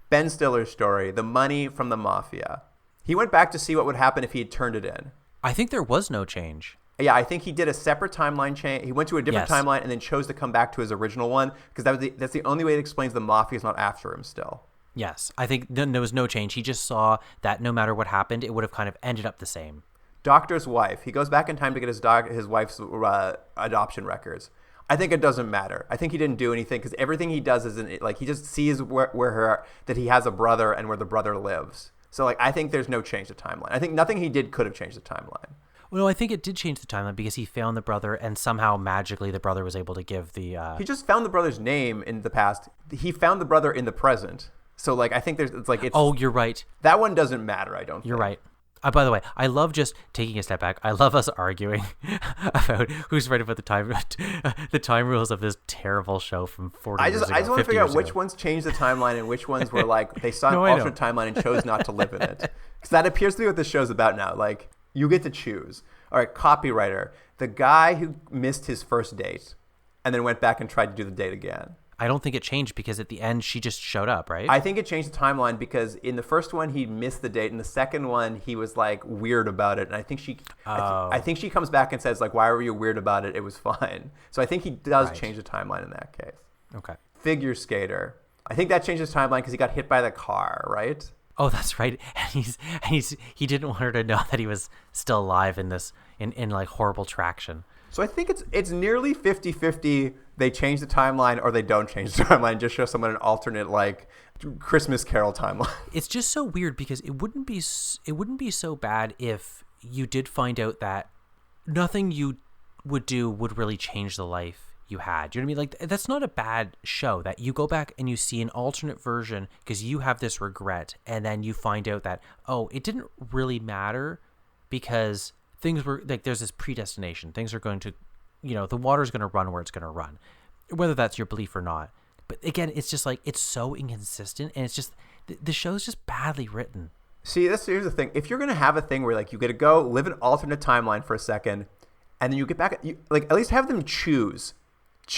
Ben Stiller's story, the money from the mafia. He went back to see what would happen if he had turned it in. I think there was no change. Yeah, I think he did a separate timeline change. He went to a different Yes. timeline and then chose to come back to his original one because that's the only way it explains the mafia's not after him still. Yes, I think there was no change. He just saw that no matter what happened, it would have kind of ended up the same. Doctor's wife. He goes back in time to get his wife's adoption records. I think it doesn't matter. I think he didn't do anything because everything he does is like he just sees that he has a brother and where the brother lives. So like I think there's no change to timeline. I think nothing he did could have changed the timeline. Well, no, I think it did change the timeline because he found the brother, and somehow magically the brother was able to give the. He just found the brother's name in the past. He found the brother in the present. So like I think it's. Oh, you're right. That one doesn't matter. I don't. You're think. right. By the way, I love just taking a step back. I love us arguing about who's right about the time rules of this terrible show from 40 years ago. I just want to figure out 50 years which ago. ones changed the timeline and which ones were like they saw an No, I know. alternate timeline and chose not to live in it. Because that appears to be what this show's about now. Like you get to choose. All right, copywriter, the guy who missed his first date and then went back and tried to do the date again. I don't think it changed because at the end she just showed up, right? I think it changed the timeline because in the first one he missed the date, and the second one he was like weird about it. And I think I think she comes back and says like, "Why were you weird about it? It was fine." So I think he does Right. change the timeline in that case. Okay. Figure skater, I think that changes timeline because he got hit by the car, right? Oh, that's right. And he didn't want her to know that he was still alive in this in like horrible traction. So I think it's nearly 50-50. They change the timeline or they don't change the timeline. Just show someone an alternate like Christmas Carol timeline. It's just so weird because it wouldn't be so bad if you did find out that nothing you would do would really change the life you had. You know what I mean? Like that's not a bad show that you go back and you see an alternate version because you have this regret and then you find out that it didn't really matter because things were like there's this predestination. Things are going to, the water's going to run where it's going to run, whether that's your belief or not. But again, it's just like it's so inconsistent and it's just the show's just badly written. See, here's the thing. If you're gonna have a thing where like you get to go live an alternate timeline for a second, and then you get back, at least have them choose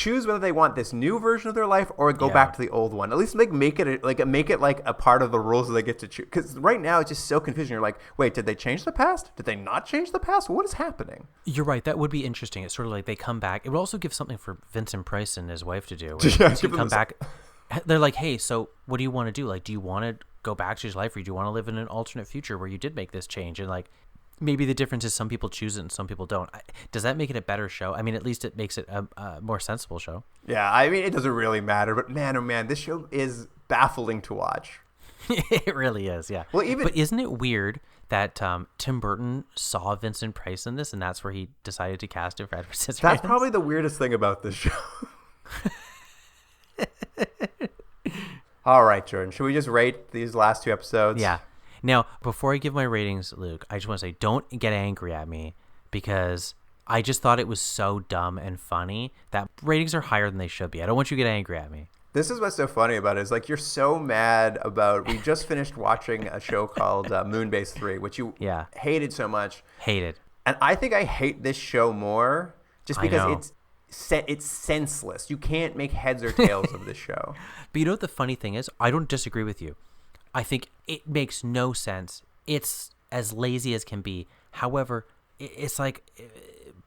whether they want this new version of their life or go Yeah. back to the old one. At least make it like a part of the rules that they get to choose. Because right now it's just so confusing. You're like, wait, did they change the past? Did they not change the past? What is happening? You're right. That would be interesting. It's sort of like they come back. It would also give something for Vincent Price and his wife to do. Yeah, Once you give them come some- back, they're like, hey, so what do you want to do? Like, do you want to go back to his life or do you want to live in an alternate future where you did make this change? And like, maybe the difference is some people choose it and some people don't. Does that make it a better show? I mean, at least it makes it a more sensible show. Yeah, I mean, it doesn't really matter. But man, oh man, this show is baffling to watch. It really is, yeah. Well, But isn't it weird that Tim Burton saw Vincent Price in this and that's where he decided to cast him for Edward Scissorhands? That's probably the weirdest thing about this show. All right, Jordan. Should we just rate these last two episodes? Yeah. Now, before I give my ratings, Luke, I just want to say don't get angry at me because I just thought it was so dumb and funny that ratings are higher than they should be. I don't want you to get angry at me. This is what's so funny about it is like you're so mad about. We just finished watching a show called Moonbase 3, which you Yeah. hated so much, Hated. and I think I hate this show more just I because know. it's senseless. You can't make heads or tails of this show. But you know what the funny thing is? I don't disagree with you. I think it makes no sense. It's as lazy as can be. However, it's like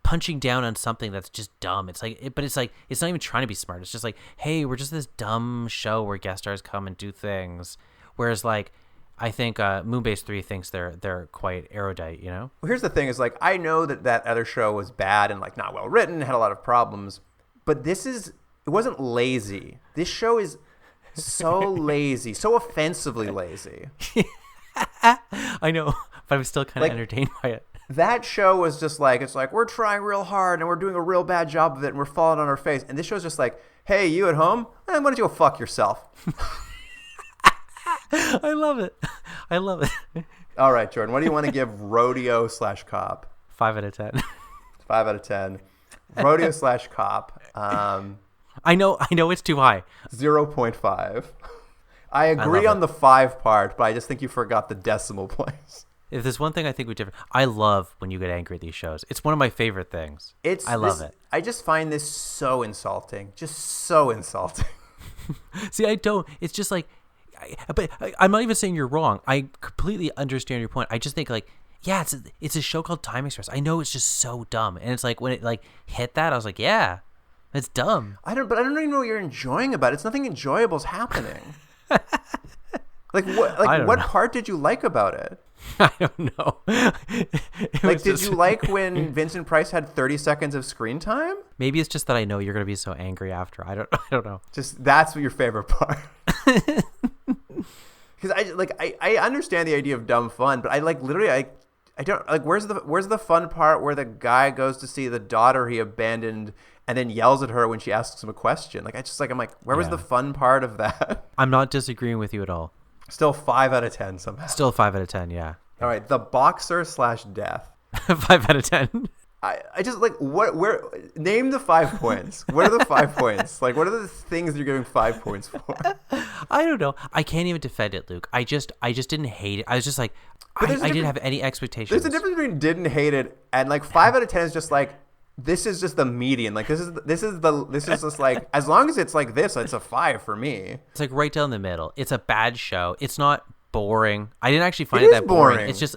punching down on something that's just dumb. It's like, but it's like it's not even trying to be smart. It's just like, hey, we're just this dumb show where guest stars come and do things. Whereas, like, I think Moonbase 3 thinks they're quite erudite. You know? Well, here's the thing: is like I know that other show was bad and like not well written, had a lot of problems, but it wasn't lazy. This show is so lazy, so offensively lazy. I know, but I'm still kind of Like- entertained by it. That show was just like, it's like, we're trying real hard and we're doing a real bad job of it and we're falling on our face. And this show's just like, hey, you at home? Why don't you go fuck yourself? I love it. I love it. All right, Jordan, what do you want to give Rodeo/Cop? 5 out of 10. 5 out of 10. Rodeo/Cop, I know it's too high. 0.5. I agree love on the 5 part, but I just think you forgot the decimal place. If there's one thing I think we different, I love when you get angry at these shows. It's one of my favorite things. I love it. I just find this so insulting. Just so insulting. See, I don't. It's just like, I'm not even saying you're wrong. I completely understand your point. I just think like Yeah, it's a show called Time Express. I know it's just so dumb, and it's like when it like hit that, I was like, yeah, it's dumb. I don't even know what you're enjoying about it. It's nothing enjoyable is happening. What part did you like about it? I don't know. Did you like when Vincent Price had 30 seconds of screen time? Maybe it's just that I know you're gonna be so angry after. I don't know. Just that's your favorite part. Because I understand the idea of dumb fun, but I don't like where's the fun part where the guy goes to see the daughter he abandoned and then yells at her when she asks him a question? I'm like, where was the fun part of that? I'm not disagreeing with you at all. Still 5 out of 10 somehow. Still 5 out of 10, yeah. All right, the boxer / death. 5 out of 10. I just like where name the 5 points. What are the 5 points? Like, what are the things you're giving 5 points for? I don't know. I can't even defend it, Luke. I just didn't hate it. I was just like, I didn't have any expectations. There's a difference between didn't hate it and like 5 out of 10 is just like, this is just the median. Like this is just like, as long as it's like this, it's a 5 for me. It's like right down the middle. It's a bad show. It's not boring. I didn't actually find it that boring. It's just,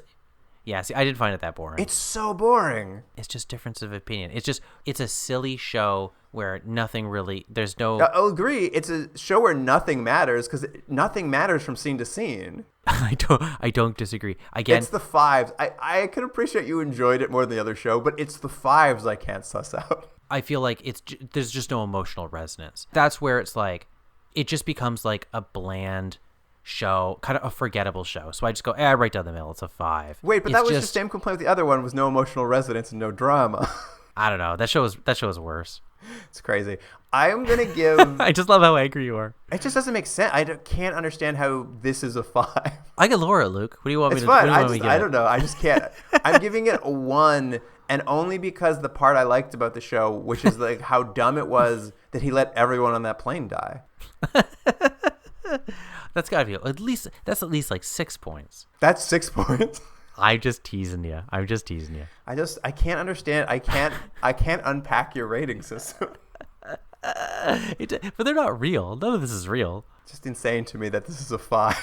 yeah, see, I didn't find it that boring. It's so boring. It's just difference of opinion. It's a silly show where nothing really, there's no. I'll agree. It's a show where nothing matters because nothing matters from scene to scene. I don't disagree. Again, it's the 5s. I can appreciate you enjoyed it more than the other show, but it's the 5s I can't suss out. I feel like there's just no emotional resonance. That's where it's like, it just becomes like a bland show, kind of a forgettable show. So I just go, right down the middle. It's a 5. Wait, but that was the same complaint with the other one, was no emotional resonance and no drama. I don't know. That show is worse. It's crazy. I'm gonna give. I just love how angry you are. It just doesn't make sense. I can't understand how this is a 5. I can lower it, Luke. What do you want me to? It's fine. I don't know. I just can't. I'm giving it a 1, and only because the part I liked about the show, which is like how dumb it was that he let everyone on that plane die. That's gotta be at least like 6 points. That's 6 points. I'm just teasing you. I can't understand. I can't unpack your rating system. But they're not real. None of this is real. It's just insane to me that this is a 5.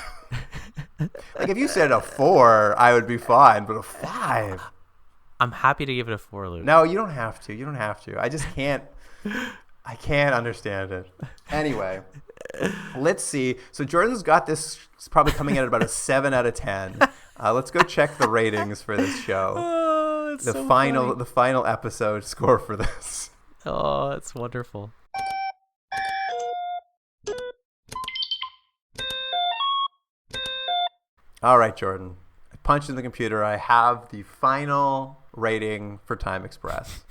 Like if you said a 4, I would be fine, but a 5. I'm happy to give it a 4, Luke. No, you don't have to. I just can't. I can't understand it. Anyway, let's see. So Jordan's got this probably coming in at about a 7 out of 10. Let's go check the ratings for this show. Oh, it's so funny. The final episode score for this. Oh, it's wonderful. All right, Jordan. I punched in the computer. I have the final rating for Time Express.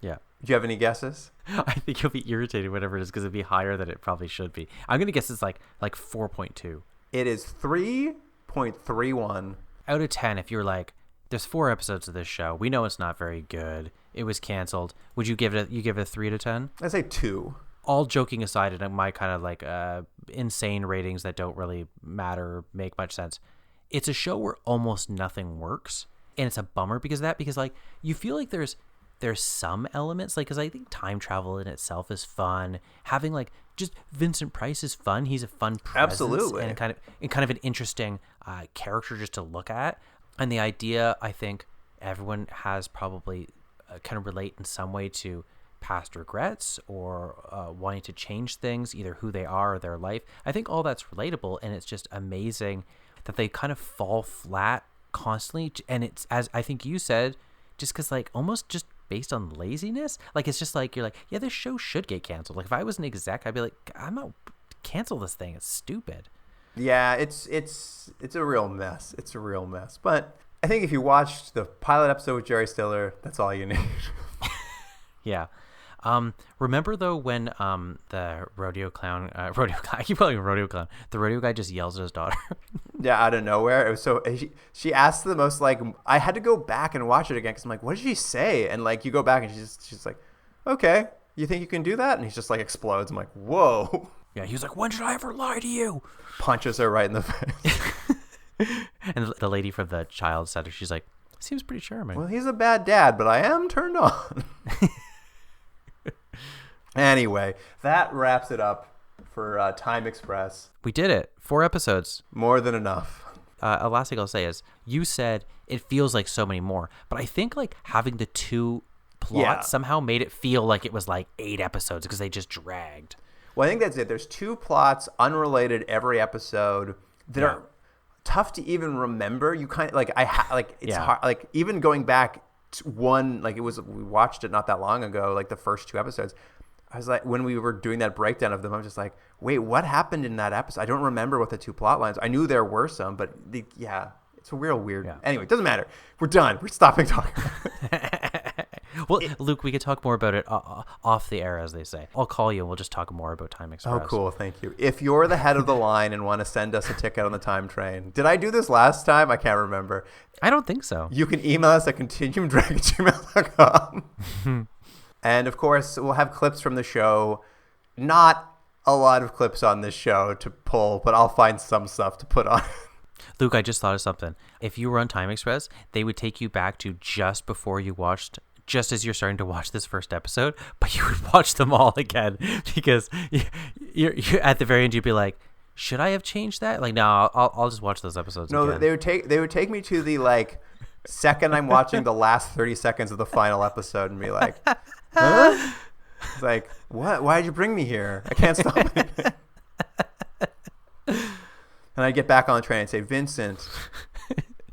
Yeah. Do you have any guesses? I think you'll be irritated whatever it is because it'd be higher than it probably should be. I'm going to guess it's like 4.2. It is 3.31. Out of 10, if you're like, there's 4 episodes of this show. We know it's not very good. It was canceled. Would you give it a 3 out of 10? I'd say 2. All joking aside, and my kind of like insane ratings that don't really matter or make much sense, it's a show where almost nothing works. And it's a bummer because of that, because like you feel like there's some elements, like, because I think time travel in itself is fun. Having like just Vincent Price is fun. He's a fun presence. Absolutely. And kind of an interesting character just to look at. And the idea, I think everyone has probably kind of relate in some way to past regrets or wanting to change things, either who they are or their life. I think all that's relatable, and it's just amazing that they kind of fall flat constantly. And it's, as I think you said, just because like almost just based on laziness. Like it's just like you're like, yeah, this show should get canceled. Like if I was an exec, I'd be like, I'm not cancel this thing. It's stupid. Yeah, it's a real mess. It's a real mess. But I think if you watched the pilot episode with Jerry Stiller, that's all you need. Yeah. Remember though when the rodeo clown, I keep calling him rodeo clown. The rodeo guy just yells at his daughter. Yeah, out of nowhere. It was so she asked the most like, I had to go back and watch it again because I'm like, what did she say? And like you go back and she's like, okay, you think you can do that? And he's just like explodes. I'm like, whoa. Yeah, he was like, when did I ever lie to you? Punches her right in the face. And the lady from the child center, she's like, seems pretty charming. Well, he's a bad dad, but I am turned on. Anyway, that wraps it up for Time Express. We did it. 4 episodes. More than enough. a last thing I'll say is you said it feels like so many more, but I think like having the two plots somehow made it feel like it was like 8 episodes because they just dragged. Well, I think that's it. There's 2 plots unrelated every episode that are tough to even remember. You kind of like it's hard. Like even going back to one, like we watched it not that long ago, like the first 2 episodes. I was like, when we were doing that breakdown of them, I was just like, wait, what happened in that episode? I don't remember what the 2 plot lines. I knew there were some, but it's a real weird. Yeah. Anyway, it doesn't matter. We're done. We're stopping talking. Well, Luke, we could talk more about it off the air, as they say. I'll call you and we'll just talk more about Time Express. Oh, cool. Thank you. If you're the head of the line and want to send us a ticket on the time train, did I do this last time? I can't remember. I don't think so. You can email us at continuumdrag@gmail.com. And, of course, we'll have clips from the show. Not a lot of clips on this show to pull, but I'll find some stuff to put on. Luke, I just thought of something. If you were on Time Express, they would take you back to just before you watched, just as you're starting to watch this first episode, but you would watch them all again because you're at the very end, you'd be like, should I have changed that? Like, no, I'll just watch those episodes again. No, they would take me to the, like, second I'm watching the last 30 seconds of the final episode and be like, huh? It's like, what? Why did you bring me here? I can't stop anything. And I'd get back on the train and say, Vincent,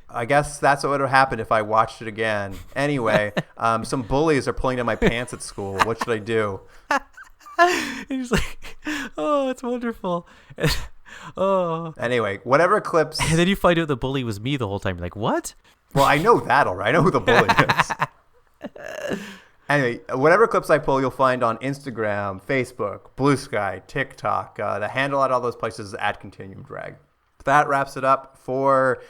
I guess that's what would have happened if I watched it again. Anyway, some bullies are pulling down my pants at school. What should I do? And he's like, oh, it's wonderful. Oh. Anyway, whatever clips. And then you find out the bully was me the whole time. You're like, what? Well, I know that already. I know who the bully is. Anyway, whatever clips I pull, you'll find on Instagram, Facebook, Blue Sky, TikTok. The handle at all those places is @ContinuumDrag. That wraps it up for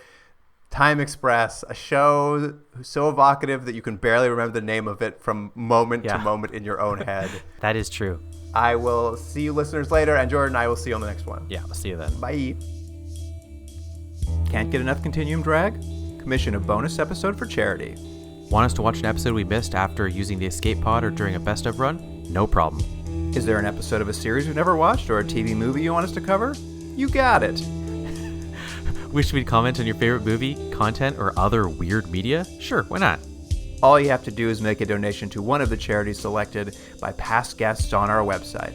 Time Express, a show so evocative that you can barely remember the name of it from moment to moment in your own head. That is true. I will see you listeners later, and Jordan, I will see you on the next one. Yeah, I'll see you then. Bye. Can't get enough Continuum Drag? Commission a bonus episode for charity. Want us to watch an episode we missed after using the escape pod or during a best of run? No problem. Is there an episode of a series we've never watched or a TV movie you want us to cover? You got it. Wish we'd comment on your favorite movie, content, or other weird media? Sure, why not? All you have to do is make a donation to one of the charities selected by past guests on our website.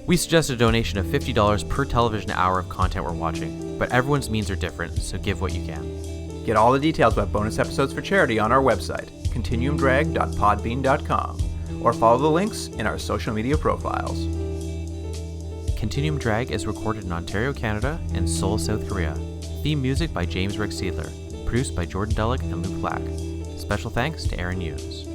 We suggest a donation of $50 per television hour of content we're watching, but everyone's means are different, so give what you can. Get all the details about bonus episodes for charity on our website, continuumdrag.podbean.com, or follow the links in our social media profiles. Continuum Drag is recorded in Ontario, Canada, and Seoul, South Korea. Theme music by James Rick Seidler, produced by Jordan Dullock and Luke Black. Special thanks to Aaron Hughes.